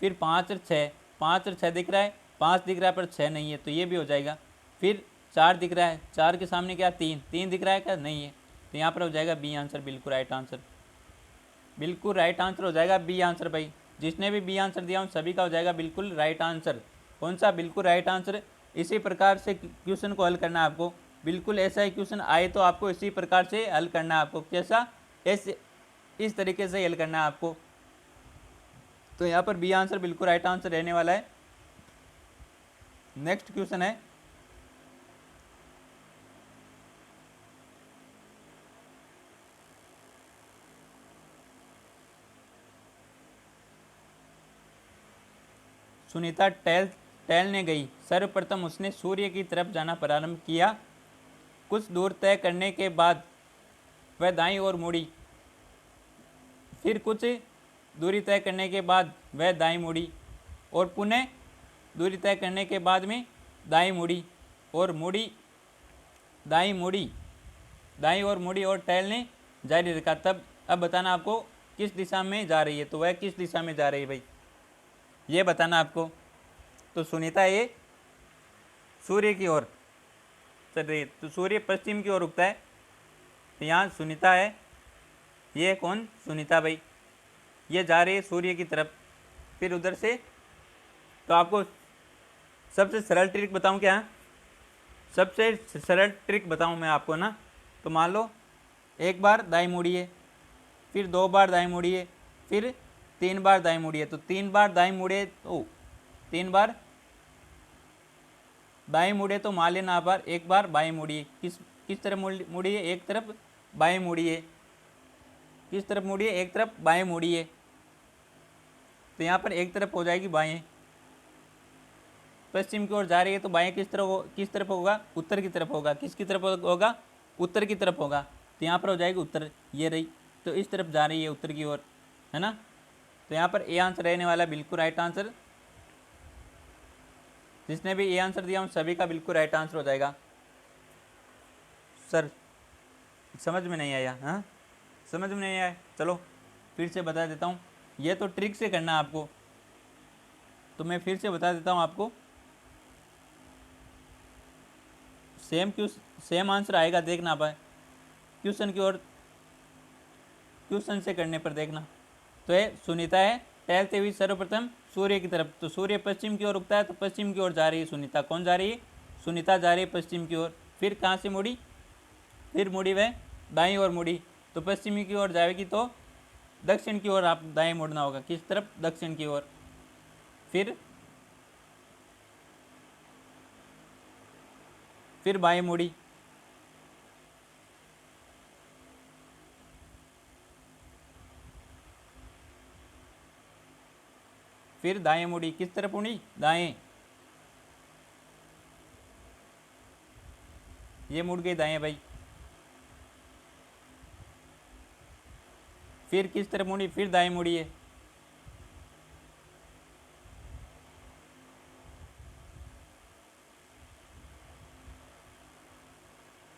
फिर 5 और 6, 5 और 6 दिख रहा है, 5 दिख रहा है पर 6 नहीं है तो ये भी हो जाएगा। फिर 4 दिख रहा है, 4 के सामने क्या? 3 दिख रहा है क्या? नहीं है। तो यहाँ पर हो जाएगा बी आंसर, बिल्कुल राइट आंसर। बिल्कुल राइट आंसर हो जाएगा बी आंसर भाई। जिसने भी बी आंसर दिया उन सभी का हो जाएगा बिल्कुल राइट आंसर। कौन सा? बिल्कुल राइट आंसर। इसी प्रकार से क्वेश्चन को हल करना है आपको। बिल्कुल ऐसा ही क्वेश्चन आए तो आपको इसी प्रकार से हल करना है आपको। कैसा? इस तरीके से हल करना है आपको। तो यहाँ पर बी आंसर बिल्कुल राइट आंसर रहने वाला है। नेक्स्ट क्वेश्चन है, सुनीता टहलने गई। सर्वप्रथम उसने सूर्य की तरफ जाना प्रारंभ किया। कुछ दूर तय करने के बाद वह दाईं ओर मुड़ी। फिर कुछ दूरी तय करने के बाद वह दाईं मुड़ी और पुनः दूरी तय करने के बाद में दाईं मुड़ी और दाईं ओर मुड़ी और टहलने जारी रखा। तब अब बताना आपको किस दिशा में जा रही है। तो वह किस दिशा में जा रही है भाई, ये बताना आपको। तो सुनीता ये सूर्य की ओर चल रही है, तो सूर्य पश्चिम की ओर उगता है। तो यहाँ सुनीता है, ये कौन? सुनीता भाई। ये जा रही है सूर्य की तरफ, फिर उधर से। तो आपको सबसे सरल ट्रिक बताऊं क्या? सबसे सरल ट्रिक बताऊं मैं आपको ना। तो मान लो एक बार दाईं मुड़िए, फिर 2 बार दाईं मुड़िए, फिर 3 बार दाईं मुड़िए। तो 3 बार दाईं मुड़े तो 3 बार दाएं मुड़े तो मान लेना आप, एक बार बाएं मुड़िए। किस तरफ मुड़िए? एक तरफ बाएं मुड़िए। किस तरफ मुड़िए? एक तरफ बाएं मुड़िए। तो यहाँ पर एक तरफ हो जाएगी बाएं। पश्चिम की ओर जा रही है तो बाएं किस तरफ होगा? उत्तर की तरफ होगा। किसकी तरफ होगा? उत्तर की तरफ होगा। तो यहाँ पर हो जाएगी उत्तर, ये रही। तो इस तरफ जा रही है उत्तर की ओर, है ना। तो यहाँ पर ए आंसर रहने वाला बिल्कुल राइट आंसर। जिसने भी ए आंसर दिया उन सभी का बिल्कुल राइट आंसर हो जाएगा। सर समझ में नहीं आया? हाँ, समझ में नहीं आया? चलो फिर से बता देता हूँ, ये तो ट्रिक से करना है आपको, तो मैं फिर से बता देता हूँ आपको। सेम आंसर आएगा, देखना आप क्वेश्चन की ओर, क्वेश्चन से करने पर देखना। तो है सुनीता है टहलते हुए सर्वप्रथम सूर्य की तरफ, तो सूर्य पश्चिम की ओर उगता है, तो पश्चिम की ओर जा रही है सुनीता। कौन जा रही है? सुनीता जा रही है पश्चिम की ओर। फिर कहाँ से मुड़ी? फिर मुड़ी वह दाईं ओर मुड़ी, तो पश्चिमी की ओर जाएगी तो दक्षिण की ओर आप दाएं मुड़ना होगा। किस तरफ? दक्षिण की ओर। फिर बाएं मुड़ी, फिर दाएं मुड़ी। किस तरफ मुड़ी? दाएं। ये मुड़ गई दाएं भाई। फिर किस तरफ मुड़ी? फिर दाएं मुड़ी है।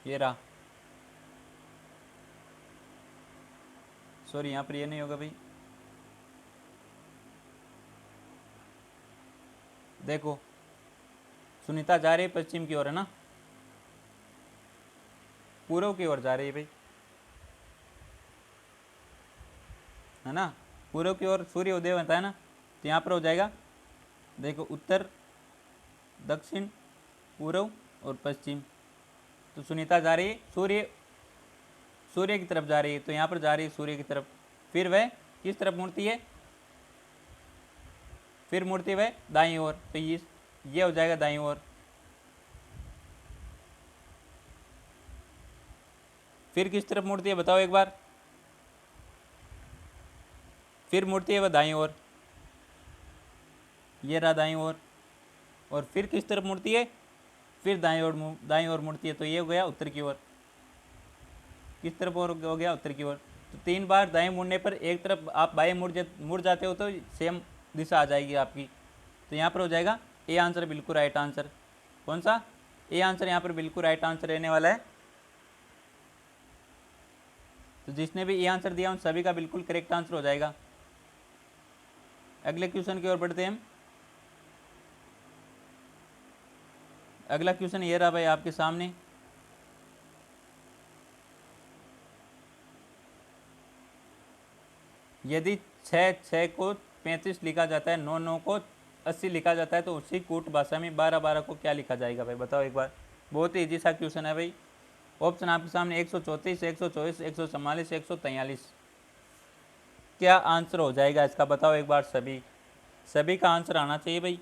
ये रहा, सॉरी यहाँ पर ये नहीं होगा भाई। देखो सुनीता जा रही है पश्चिम की ओर, है ना, पूर्व की ओर जा रही है भाई, है ना, पूर्व की ओर सूर्य उदय होता है ना, तो यहाँ पर हो जाएगा देखो उत्तर, दक्षिण, पूर्व और पश्चिम। तो सुनीता जा रही है सूर्य की तरफ जा रही है, तो यहाँ पर जा रही है सूर्य की तरफ। फिर वह किस तरफ मुड़ती है? फिर मुड़ती है वह दाईं ओर, तो ये हो जाएगा दाईं ओर। फिर किस तरफ मुड़ती है बताओ एक बार? फिर मुड़ती है वह दाईं ओर, ये रहा दाईं ओर। और फिर किस तरफ मुड़ती है? फिर दाईं ओर मुड़ती है, तो ये हो गया उत्तर की ओर। किस तरफ और हो गया? उत्तर की ओर। तो 3 बार दाएं मुड़ने पर एक तरफ आप बाएं मुड़ जाते हो, तो सेम दिशा आ जाएगी आपकी। तो यहाँ पर हो जाएगा ए आंसर बिल्कुल राइट आंसर। कौन सा? ए आंसर यहाँ पर बिल्कुल राइट आंसर रहने वाला है। तो जिसने भी ए आंसर दिया उन सभी का बिल्कुल करेक्ट आंसर हो जाएगा। अगले क्वेश्चन की ओर बढ़ते हैं हम। अगला क्वेश्चन ये रहा भाई आपके सामने। यदि 6 को 35 लिखा जाता है, 9 को 80 लिखा जाता है, तो उसी कूट भाषा में 12 को क्या लिखा जाएगा भाई? बताओ एक बार। बहुत ही ईजी सा क्वेश्चन है भाई। ऑप्शन आपके सामने 134, 124, 144, 143। क्या आंसर हो जाएगा इसका? बताओ एक बार। सभी का आंसर आना चाहिए भाई।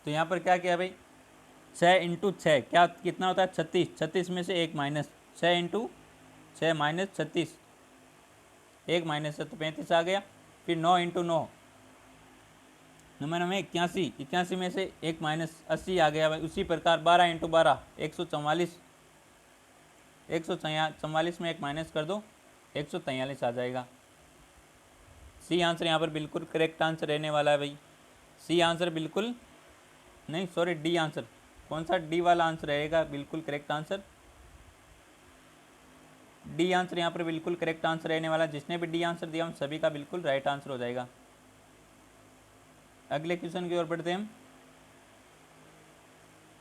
तो यहाँ पर क्या किया भाई? 6 × 6 क्या कितना होता है? 36। 36 में से 1 माइनस, 6 × 6 माइनस 36, 1 माइनस है तो 35 आ गया। फिर 9 × 9 नंबर में 81, 81 में से 1 माइनस 80 आ गया भाई। उसी प्रकार 12 × 12 144, 144 में 1 माइनस कर दो, 143 आ जाएगा। सी आंसर यहाँ पर बिल्कुल करेक्ट आंसर रहने वाला है भाई। सी आंसर बिल्कुल नहीं, सॉरी डी आंसर। कौन सा? डी वाला आंसर रहेगा बिल्कुल करेक्ट आंसर। डी आंसर यहाँ पर बिल्कुल करेक्ट आंसर रहने वाला। जिसने भी डी आंसर दिया उन सभी का बिल्कुल राइट आंसर हो जाएगा। अगले क्वेश्चन की ओर बढ़ते हैं हम।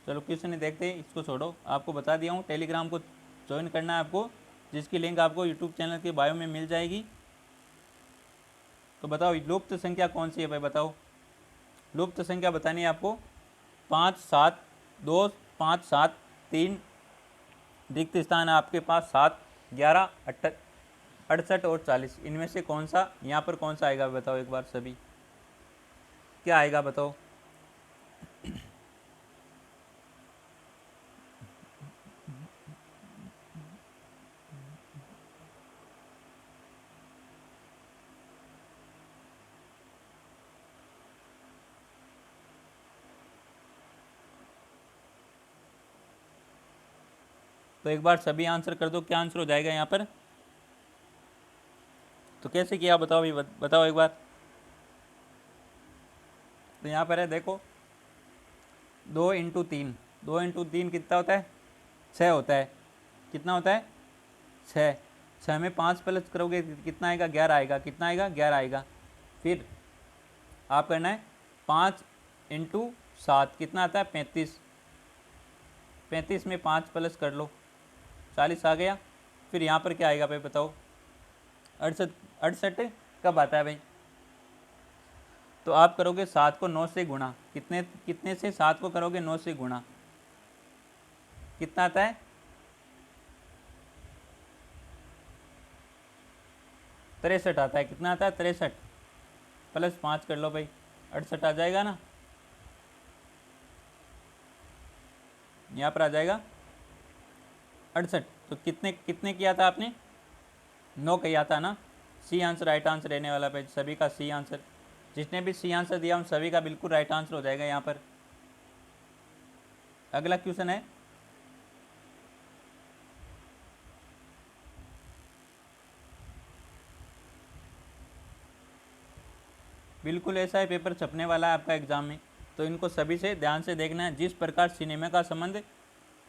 चलो क्वेश्चन देखते हैं, इसको छोड़ो। आपको बता दिया हूँ टेलीग्राम को ज्वाइन करना है आपको, जिसकी लिंक आपको यूट्यूब चैनल के बायो में मिल जाएगी। तो बताओ लुप्त संख्या कौन सी है भाई? बताओ लुप्त संख्या बतानी है आपको। 5, 7, 2, 5, 7, 3 रिक्त स्थान है आपके पास, 7, 11, 68 और 40। इनमें से कौन सा यहाँ पर कौन सा आएगा बताओ एक बार सभी। क्या आएगा बताओ? तो एक बार सभी आंसर कर दो, क्या आंसर हो जाएगा यहाँ पर? तो कैसे किया बताओ भाई, बताओ एक बार। तो यहाँ पर है देखो, 2 × 3, 2 × 3 कितना होता है? 6 होता है। कितना होता है? 6। 6 में 5 प्लस करोगे कितना आएगा? 11 आएगा। कितना आएगा? 11 आएगा। फिर आप करना है 5 × 7 कितना आता है? 35। 35 में 5 प्लस कर लो, 40 आ गया। फिर यहाँ पर क्या आएगा भाई बताओ? 68। 68 कब आता है भाई? तो आप करोगे 7 को 9 से गुणा। कितने कितने से? 7 को करोगे 9 से गुणा, कितना आता है? 63 आता है। कितना आता है? 63 प्लस 5 कर लो भाई, 68 आ जाएगा ना। यहाँ पर आ जाएगा 68। तो कितने कितने किया था आपने? 9 किया था ना। सी आंसर राइट आंसर रहने वाला भाई, सभी का सी आंसर। जिसने भी सी आंसर दिया उन सभी का बिल्कुल राइट आंसर हो जाएगा यहाँ पर। अगला क्वेश्चन है, बिल्कुल ऐसा ही पेपर छपने वाला है आपका एग्जाम में, तो इनको सभी से ध्यान से देखना है। जिस प्रकार सिनेमा का संबंध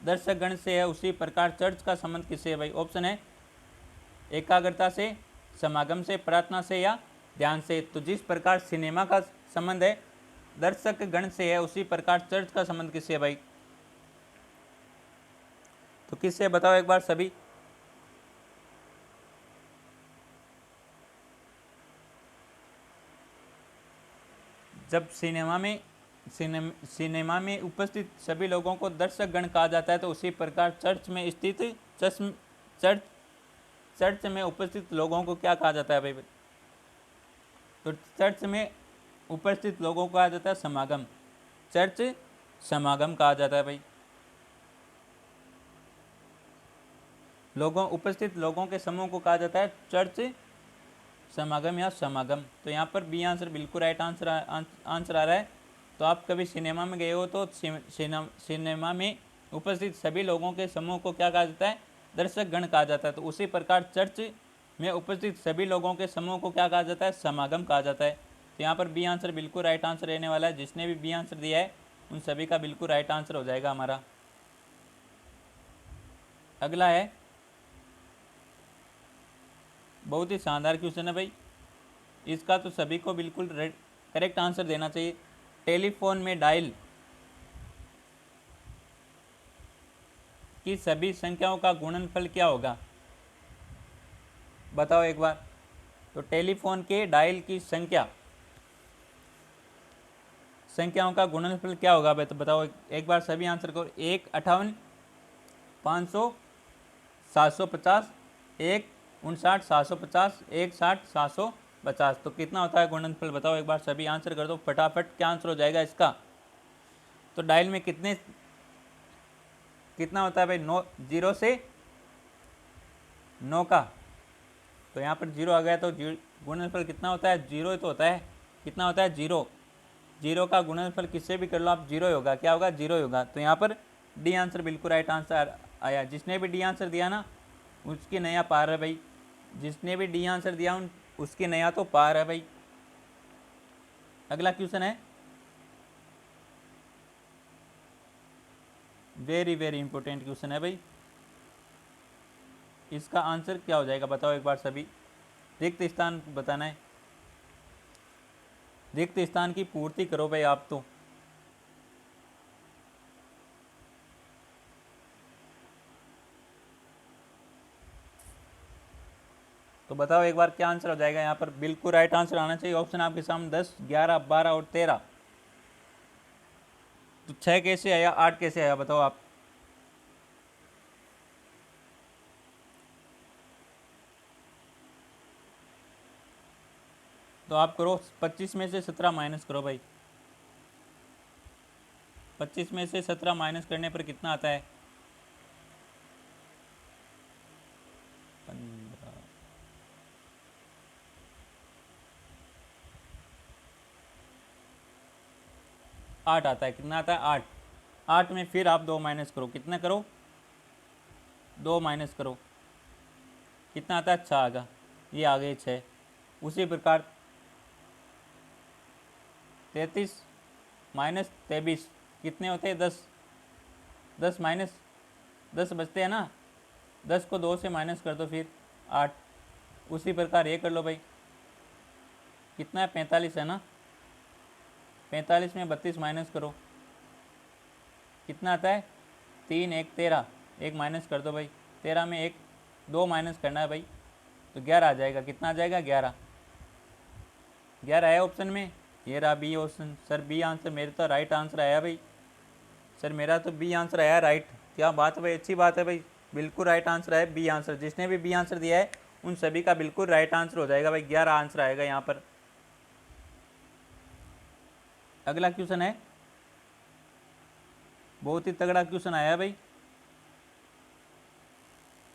दर्शकगण से है उसी प्रकार चर्च का संबंध किससे है भाई? ऑप्शन है एकाग्रता से, समागम से, प्रार्थना से या ध्यान से। तो जिस प्रकार सिनेमा का संबंध है दर्शकगण से है उसी प्रकार चर्च का संबंध किससे है भाई? तो किससे बताओ एक बार सभी? जब सिनेमा में उपस्थित सभी लोगों को दर्शकगण कहा जाता है तो उसी प्रकार चर्च में स्थित चर्च चर्च में उपस्थित लोगों को क्या कहा जाता है भाई? तो चर्च में उपस्थित लोगों को कहा जाता है समागम। चर्च समागम कहा जाता है भाई। उपस्थित लोगों के समूह को कहा जाता है चर्च समागम या समागम। तो यहाँ पर बी आंसर बिल्कुल राइट आंसर आ रहा है। तो आप कभी सिनेमा में गए हो तो सिनेमा में उपस्थित सभी लोगों के समूह को क्या कहा जाता है? दर्शकगण कहा जाता है। तो उसी प्रकार चर्च में उपस्थित सभी लोगों के समूह को क्या कहा जाता है? समागम कहा जाता है। तो यहाँ पर बी आंसर बिल्कुल राइट आंसर रहने वाला है। जिसने भी बी आंसर दिया है उन सभी का बिल्कुल राइट आंसर हो जाएगा हमारा। अगला है, बहुत ही शानदार क्वेश्चन है भाई, इसका तो सभी को बिल्कुल करेक्ट आंसर देना चाहिए। टेलीफोन में डायल की सभी संख्याओं का गुणनफल क्या होगा? बताओ एक बार। तो टेलीफोन के डायल की संख्याओं का गुणनफल क्या होगा भाई? तो बताओ एक बार सभी आंसर करो। 1 58 500 750, 1 59 750, 1 60 750। तो कितना होता है गुणनफल? बताओ एक बार सभी आंसर कर दो फटाफट। क्या आंसर हो जाएगा इसका? तो डायल में कितना होता है भाई? 9 0 से 9 का। तो यहाँ पर 0 आ गया तो गुणनफल कितना होता है? 0 तो होता है। कितना होता है? 0। 0 का गुणनफल किससे भी कर लो आप 0 ही होगा। क्या होगा? 0 ही होगा। तो यहाँ पर डी आंसर बिल्कुल राइट आंसर आया। जिसने भी डी आंसर दिया ना उसकी नया पार है भाई। जिसने भी डी आंसर दिया उसकी नया तो पार है भाई। अगला क्वेश्चन है, वेरी वेरी इंपॉर्टेंट क्वेश्चन है भाई। इसका आंसर क्या हो जाएगा? बताओ एक बार सभी। रिक्त स्थान बताना है। रिक्त स्थान की पूर्ति करो भाई आप तो बताओ एक बार क्या आंसर हो जाएगा? यहाँ पर बिल्कुल राइट आंसर आना चाहिए। ऑप्शन आपके सामने 10 11 12 और 13। तो 6 कैसे आया, 8 कैसे आया? बताओ आप। तो आप करो 25 में से 17 माइनस करो भाई। 25 में से 17 माइनस करने पर कितना आता है? 15। 8 आता है। कितना आता है? 8। 8 में फिर आप 2 माइनस करो। कितना करो? 2 माइनस करो। कितना आता है? 6 आएगा। ये आ गए 6। उसी प्रकार 33 माइनस 23 कितने होते हैं 10, 10 माइनस 10 बचते हैं ना, 10 को 2 से माइनस कर दो फिर 8। उसी प्रकार ये कर लो भाई, कितना है 45 है ना, 45 में 32 माइनस करो, कितना आता है 3 1 13, एक माइनस कर दो भाई, 13 में एक 2 माइनस करना है भाई, तो 11 आ जाएगा। कितना आ जाएगा 11, 11 आया ऑप्शन में, ये रहा B option. Sir B answer, मेरे तो राइट आंसर आया भाई, सर मेरा तो बी आंसर आया राइट। क्या बात है भाई, अच्छी बात है भाई, बिल्कुल राइट आंसर है बी आंसर। जिसने भी बी आंसर दिया है उन सभी का बिल्कुल राइट आंसर हो जाएगा भाई, 11 आंसर आएगा यहाँ पर। अगला क्वेश्चन है, बहुत ही तगड़ा क्वेश्चन आया भाई,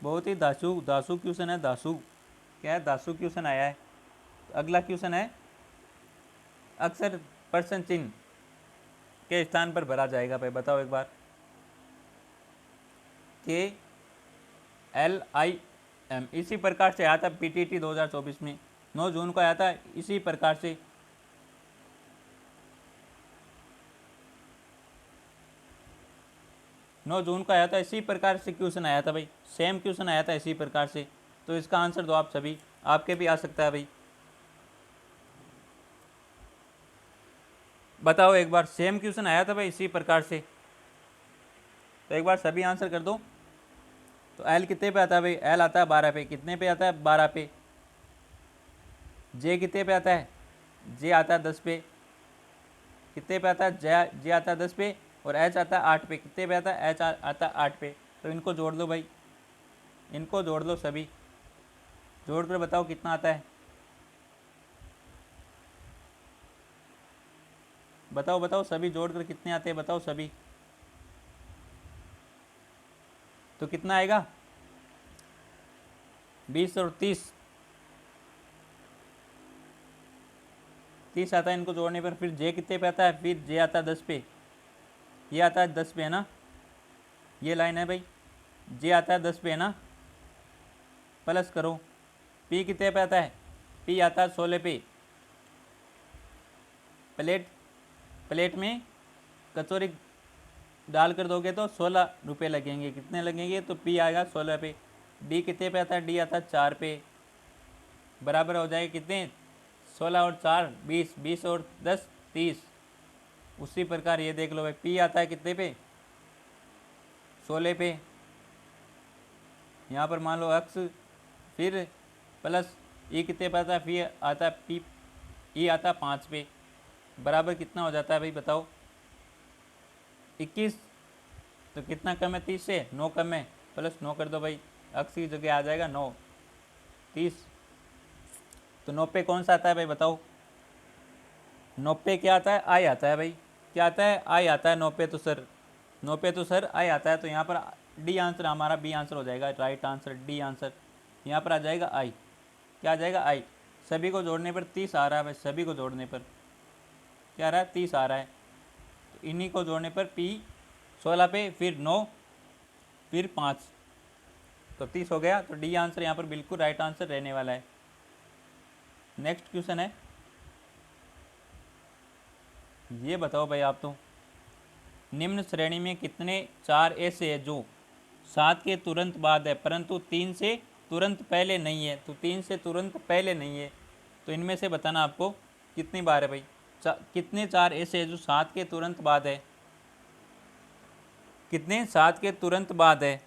बहुत ही दासू दासू क्वेश्चन है, दासू क्या है, दासू क्वेश्चन आया है। अगला क्वेश्चन है, अक्सर प्रश्न चिन्ह के स्थान पर भरा जाएगा भाई, बताओ एक बार। KLIM इसी प्रकार से आया था PTT 2024 में, 9 जून को आया था इसी प्रकार से। नौ जून को आया था इसी प्रकार से क्वेश्चन आया था भाई, सेम क्वेश्चन आया था इसी प्रकार से। तो इसका आंसर दो आप सभी, आपके भी आ सकता है भाई, बताओ एक बार। सेम क्वेश्चन आया था भाई इसी प्रकार से, तो एक बार सभी आंसर कर दो। तो एल कितने पे आता है भाई, एल आता है 12 पे, कितने पे आता है 12 पे। जे कितने पे आता है, जे आता है 10 पे, कितने पे आता है जे आता है 10 पे, और एच आता है 8 पे, कितने पे आता है एच आता है 8 पे। तो इनको जोड़ दो भाई, इनको जोड़ दो सभी, जोड़ कर बताओ कितना आता है, बताओ बताओ सभी जोड़ कर कितने आते हैं, बताओ सभी। तो कितना आएगा 20 और 30, 30 आता है इनको जोड़ने पर। फिर जे कितने पे आता है, फिर जे आता है 10 पे, ये आता है 10 पे है ना, ये लाइन है भाई, जे आता है 10 पे है ना, प्लस करो। पी कितने पे आता है, पी आता है 16 पे। प्लेट में कचौरी डाल कर दोगे तो 16 रुपये लगेंगे, कितने लगेंगे, तो पी आएगा 16 पे। डी कितने पे आता है, डी आता है 4 पे, बराबर हो जाएगा कितने 16 और 4 20, 20 और 10 30। उसी प्रकार ये देख लो भाई, पी आता है कितने पे 16 पे, यहाँ पर मान लो एक्स, फिर प्लस ई कितने पे आता है, फिर आता है पी, ई आता है 5 पे, बराबर कितना हो जाता है भाई बताओ 21। तो कितना कम है 30 से, 9 कम है, प्लस 9 कर दो भाई, एक्स की जगह आ जाएगा 9, 30। तो 9 पे कौन सा आता है भाई बताओ, 9 पे क्या आता है, आई आता है भाई, क्या आता है, आई आता है 9 पे। तो सर 9 पे तो सर आई आता है, तो यहाँ पर डी आंसर हमारा, बी आंसर हो जाएगा, राइट आंसर डी आंसर। यहाँ पर आ जाएगा आई, क्या आ जाएगा आई। सभी को जोड़ने पर 30 आ रहा है भाई, सभी को जोड़ने पर क्या आ रहा है 30 आ रहा है। तो इन्हीं को जोड़ने पर पी 16 पे, फिर 9, फिर 5, तो 30 हो गया। तो डी आंसर यहाँ पर बिल्कुल राइट आंसर रहने वाला है। नेक्स्ट क्वेश्चन है, ये बताओ भाई आप तो, निम्न श्रेणी में कितने 4 ऐसे हैं जो 7 के तुरंत बाद है परंतु 3 से तुरंत पहले नहीं है। तो 3 से तुरंत पहले नहीं है, तो इनमें से बताना आपको कितनी बार है भाई, कितने 4 ऐसे हैं जो 7 के तुरंत बाद है, कितने 7 के तुरंत बाद है,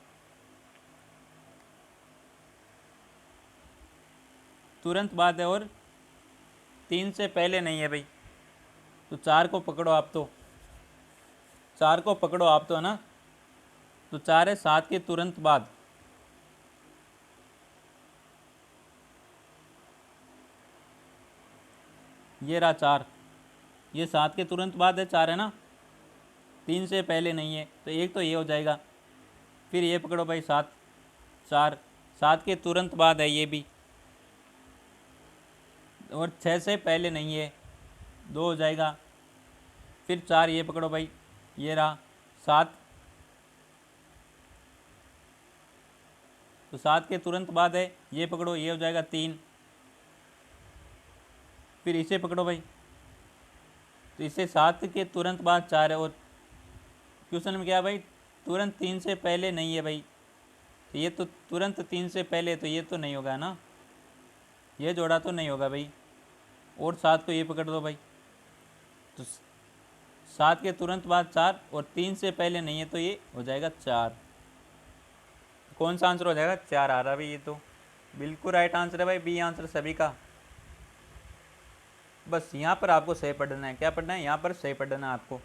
तुरंत बाद है और 3 से पहले नहीं है भाई। तो 4 को पकड़ो आप तो, 4 को पकड़ो आप तो है ना। तो 4 है 7 के तुरंत बाद, ये रहा 4, ये 7 के तुरंत बाद है 4 है ना, 3 से पहले नहीं है, तो एक तो ये हो जाएगा। फिर ये पकड़ो भाई 7, 4 7 के तुरंत बाद है ये भी, और 6 से पहले नहीं है, 2 हो जाएगा। फिर 4 ये पकड़ो भाई, ये रहा 7, तो 7 के तुरंत बाद है, ये पकड़ो, ये हो जाएगा 3। फिर इसे पकड़ो भाई, तो इसे 7 के तुरंत बाद 4 है, और क्वेश्चन में क्या भाई, तुरंत 3 से पहले नहीं है भाई, तो ये तो तुरंत 3 से पहले, तो ये तो नहीं होगा ना, ये जोड़ा तो नहीं होगा भाई। और 7 को ये पकड़ दो भाई, तो 7 के तुरंत बाद 4, और 3 से पहले नहीं है तो ये हो जाएगा 4। कौन सा आंसर हो जाएगा, 4 आ रहा है भाई, ये तो बिल्कुल राइट आंसर है भाई, बी आंसर सभी का। बस यहाँ पर आपको सही पढ़ना है, क्या पढ़ना है, यहाँ पर सही पढ़ना है आपको।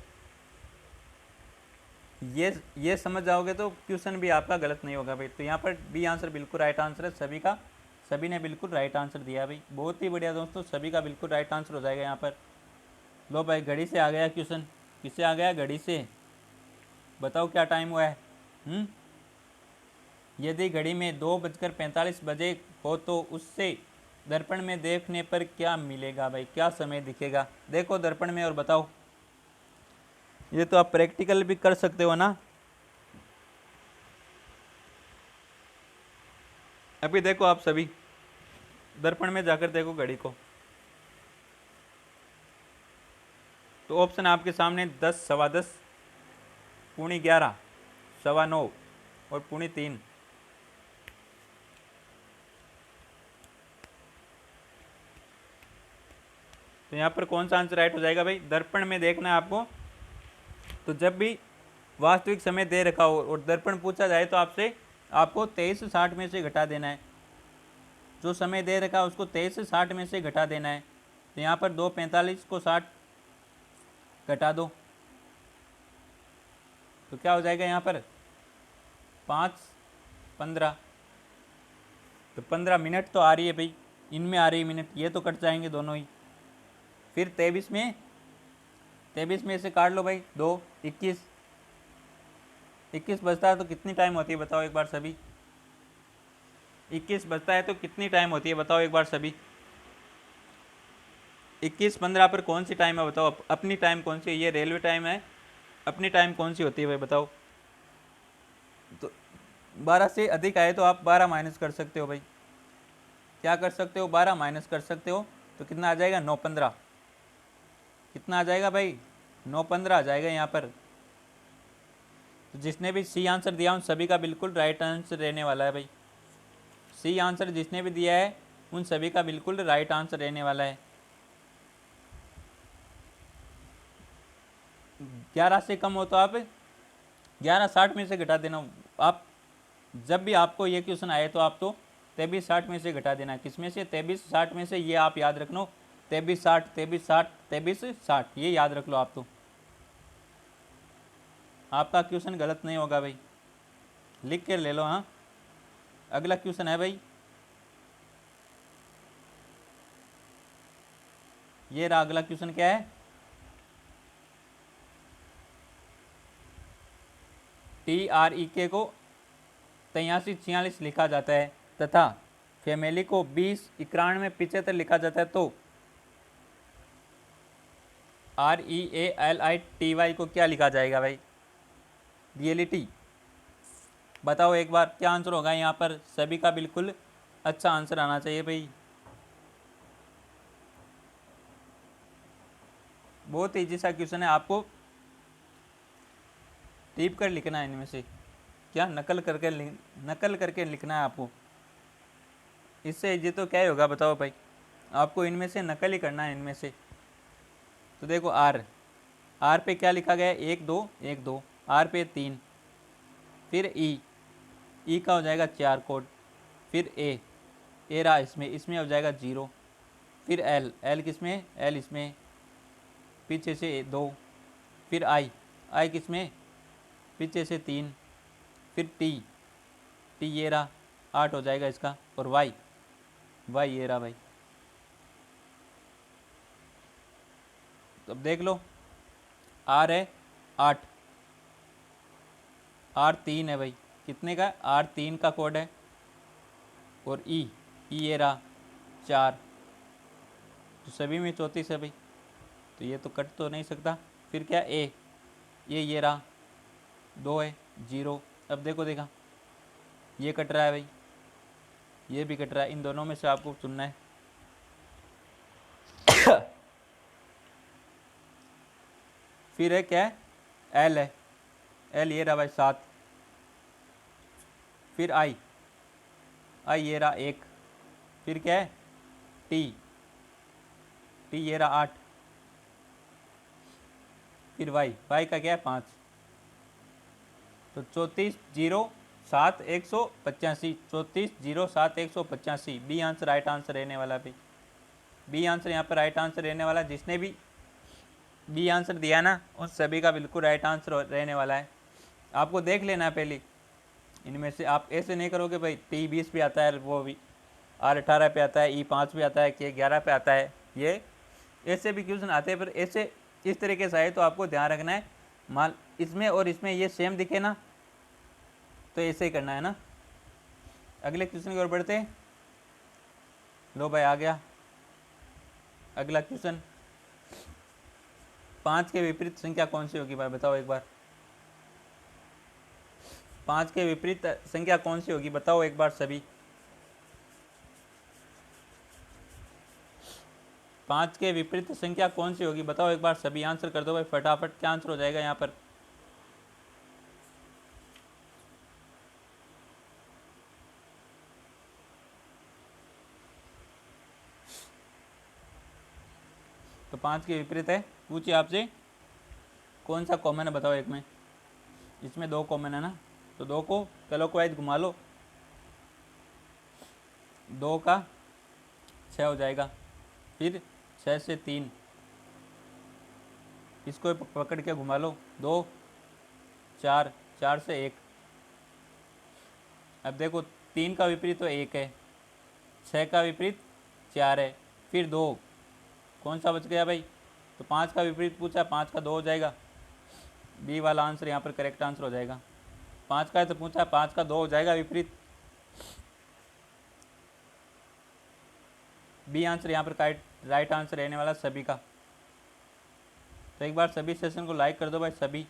ये समझ जाओगे तो क्वेश्चन भी आपका गलत नहीं होगा भाई। तो यहाँ पर बी आंसर बिल्कुल राइट आंसर है सभी का, सभी ने बिल्कुल राइट आंसर दिया भाई, बहुत ही बढ़िया दोस्तों, सभी का बिल्कुल राइट आंसर हो जाएगा यहाँ पर। लो भाई, घड़ी से आ गया क्वेश्चन, किससे आ गया, घड़ी से। बताओ क्या टाइम हुआ है। यदि घड़ी में 2:45 बजे हो तो उससे दर्पण में देखने पर क्या मिलेगा भाई, क्या समय दिखेगा। देखो दर्पण में और बताओ। ये तो आप प्रैक्टिकल भी कर सकते हो ना। अभी देखो आप सभी दर्पण में जाकर देखो घड़ी को, तो ऑप्शन आपके सामने 10, सवा 10, 11:15, सवा 9 और 3:15। तो यहाँ पर कौन सा आंसर राइट हो जाएगा भाई, दर्पण में देखना है आपको। तो जब भी वास्तविक समय दे रखा हो और दर्पण पूछा जाए तो आपसे आपको 23:60 में से घटा देना है, जो समय दे रखा है उसको 23:60 में से घटा देना है। तो यहाँ पर 2:45 को 60 घटा दो, तो क्या हो जाएगा यहाँ पर 5:15। तो 15 मिनट तो आ रही है भाई, इनमें आ रही है मिनट, ये तो कट जाएंगे दोनों ही। फिर 23 में से काट लो भाई 2, 21 बचता है तो कितनी टाइम होती है बताओ एक बार सभी। 21 बचता है तो कितनी टाइम होती है बताओ एक बार सभी। 21:15 पर कौन सी टाइम है बताओ, अपनी टाइम कौन सी है, ये रेलवे टाइम है, अपनी टाइम कौन सी होती है भाई बताओ। तो 12 से अधिक आए तो आप 12 माइनस कर सकते हो भाई, क्या कर सकते हो, 12 माइनस कर सकते हो। तो कितना आ जाएगा, 9:15। कितना आ जाएगा भाई, 9:15 आ जाएगा यहाँ पर। तो जिसने भी सी आंसर दिया उन सभी का बिल्कुल राइट आंसर रहने वाला है भाई। सी आंसर जिसने भी दिया है उन सभी का बिल्कुल राइट आंसर रहने वाला है। 11 से कम हो तो आप 11:60 में से घटा देना। आप जब भी आपको ये क्वेश्चन आए तो आप तो 23:60 में से घटा देना। किस में से, 23:60 में से, ये आप याद रख लो, 23:60, 23:60, 23:60, ये याद रख लो आप तो। आपका क्वेश्चन गलत नहीं होगा भाई, लिख के ले लो। हाँ, अगला क्वेश्चन है भाई, ये रहा अगला क्वेश्चन, क्या है, TREK को 8346 लिखा जाता है तथा फैमिली को 20, 91, 75 लिखा जाता है, तो REALITY को क्या लिखा जाएगा भाई, रियलिटी। बताओ एक बार क्या आंसर होगा यहाँ पर, सभी का बिल्कुल अच्छा आंसर आना चाहिए भाई। बहुत ईजी सा क्वेश्चन है, आपको टिप कर लिखना है इनमें से, क्या नकल करके लिखना है आपको। इससे ईजी तो क्या ही होगा बताओ भाई, आपको इनमें से नकल ही करना है इनमें से। तो देखो आर पे क्या लिखा गया है, 1 2 1 2, आर पे 3, फिर ई का हो जाएगा 4 कोड, फिर ए रहा इसमें हो जाएगा 0, फिर एल किसमें, एल इसमें, पीछे से 2, फिर आई किसमें, पीछे से 3, फिर टी ये रहा 8 हो जाएगा इसका, और वाई ये रहा भाई। तो अब देख लो, आर है 8, R3 है भाई, कितने का, R3 का कोड है, और ई ये रहा 4, तो सभी में 34 है भाई, तो ये तो कट तो नहीं सकता। फिर क्या, ये रहा 2 है 0। अब देखा ये कट रहा है भाई, ये भी कट रहा है, इन दोनों में से आपको चुनना है। फिर है क्या, एल है, एल ये रहा भाई 7, फिर आई ये रहा 1, फिर क्या है टी ये रहा 8, फिर वाई का क्या है 5। तो 3407 185, 3407 185 बी आंसर राइट आंसर रहने वाला भाई। बी आंसर यहाँ पर राइट आंसर रहने वाला। जिसने भी बी आंसर दिया ना उन सभी का बिल्कुल राइट आंसर रहने वाला है। आपको देख लेना है पहले इनमें से। आप ऐसे नहीं करोगे भाई T20 पे आता है, वो भी R18 पे आता है, E5 पे आता है, K11 पे आता है, ये ऐसे भी क्वेश्चन आते हैं। पर ऐसे इस तरीके से आए तो आपको ध्यान रखना है, मान इसमें और इसमें ये सेम दिखे ना तो ऐसे ही करना है ना। अगले क्वेश्चन की ओर बढ़ते हैं। लो भाई आ गया अगला क्वेश्चन। 5 के विपरीत संख्या कौन सी होगी भाई बताओ एक बार। 5 के विपरीत संख्या कौन सी होगी बताओ एक बार सभी। 5 के विपरीत संख्या कौन सी होगी बताओ एक बार सभी। आंसर कर दो भाई फटाफट। क्या आंसर हो जाएगा यहाँ पर। तो 5 के विपरीत है। पूछिए आपसे कौन सा कॉमन है बताओ एक में। इसमें 2 कॉमन है ना, तो 2 को क्लॉकवाइज घुमा लो। 2 का 6 हो जाएगा, फिर 6 से 3 इसको पकड़ के घुमा लो। 2 4 4 से 1। अब देखो 3 का विपरीत तो 1 है, 6 का विपरीत 4 है, फिर 2 कौन सा बच गया भाई। तो 5 का विपरीत पूछा, 5 का 2 हो जाएगा। बी वाला आंसर यहाँ पर करेक्ट आंसर हो जाएगा। 5 का है तो पूछा 5 का 2 हो जाएगा विपरीत। बी आंसर यहाँ पर राइट आंसर रहने वाला सभी का। तो एक बार सभी सेशन को लाइक कर दो भाई सभी।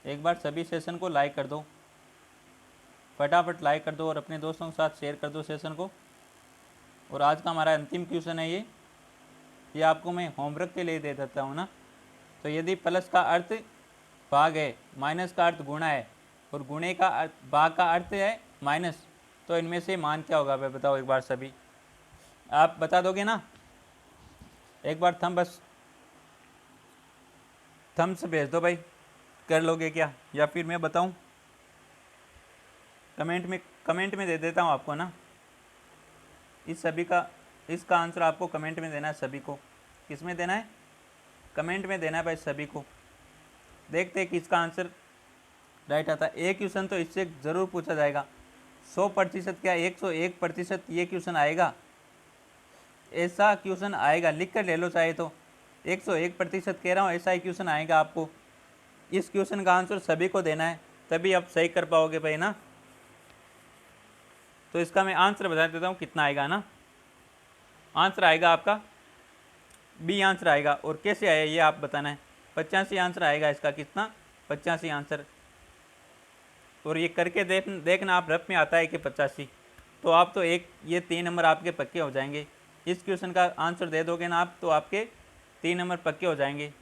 एक बार सभी सेशन को लाइक कर दो, फटाफट लाइक कर दो और अपने दोस्तों के साथ शेयर कर दो सेशन को। और आज का हमारा अंतिम क्वेश्चन है ये आपको मैं होमवर्क के लिए दे देता हूँ ना। तो यदि प्लस का अर्थ भाग है, माइनस का अर्थ गुणा है और गुणे का भाग का अर्थ है माइनस, तो इनमें से मान क्या होगा भाई बताओ एक बार सभी। आप बता दोगे ना। एक बार थम्स भेज दो भाई, कर लोगे क्या या फिर मैं बताऊं। कमेंट में दे देता हूं आपको ना। इसका आंसर आपको कमेंट में देना है सभी को। किस में देना है, कमेंट में देना है भाई सभी को। देखते हैं किसका आंसर राइट आता है। एक क्वेश्चन तो इससे ज़रूर पूछा जाएगा। 100% क्या 101% ये क्वेश्चन आएगा, ऐसा क्वेश्चन आएगा। लिख कर ले लो चाहे तो। 101% कह रहा हूँ, ऐसा ही क्वेश्चन आएगा आपको। इस क्वेश्चन का आंसर सभी को देना है, तभी आप सही कर पाओगे भाई ना। तो इसका मैं आंसर बता देता हूँ कितना आएगा ना। आंसर आएगा आपका बी आंसर आएगा। और कैसे आया ये आप बताना है। 85 आंसर आएगा इसका। कितना 85 आंसर। और ये करके देखना आप रफ में आता है कि 85, तो आप तो ये 3 नंबर आपके पक्के हो जाएंगे। इस क्वेश्चन का आंसर दे दोगे ना आप तो आपके 3 नंबर पक्के हो जाएंगे।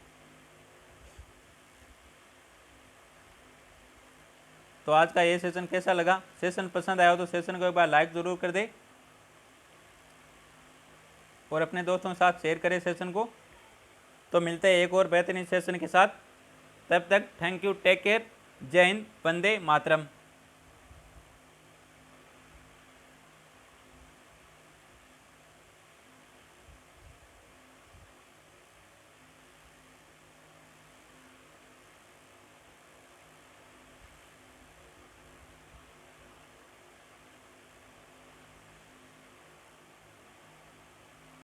तो आज का ये सेशन कैसा लगा। सेशन पसंद आया हो तो सेशन को एक बार लाइक ज़रूर कर दे और अपने दोस्तों के साथ शेयर करें सेशन को। तो मिलते हैं एक और बेहतरीन सेशन के साथ। तब तक थैंक यू, टेक केयर, जय हिंद, वंदे मातरम।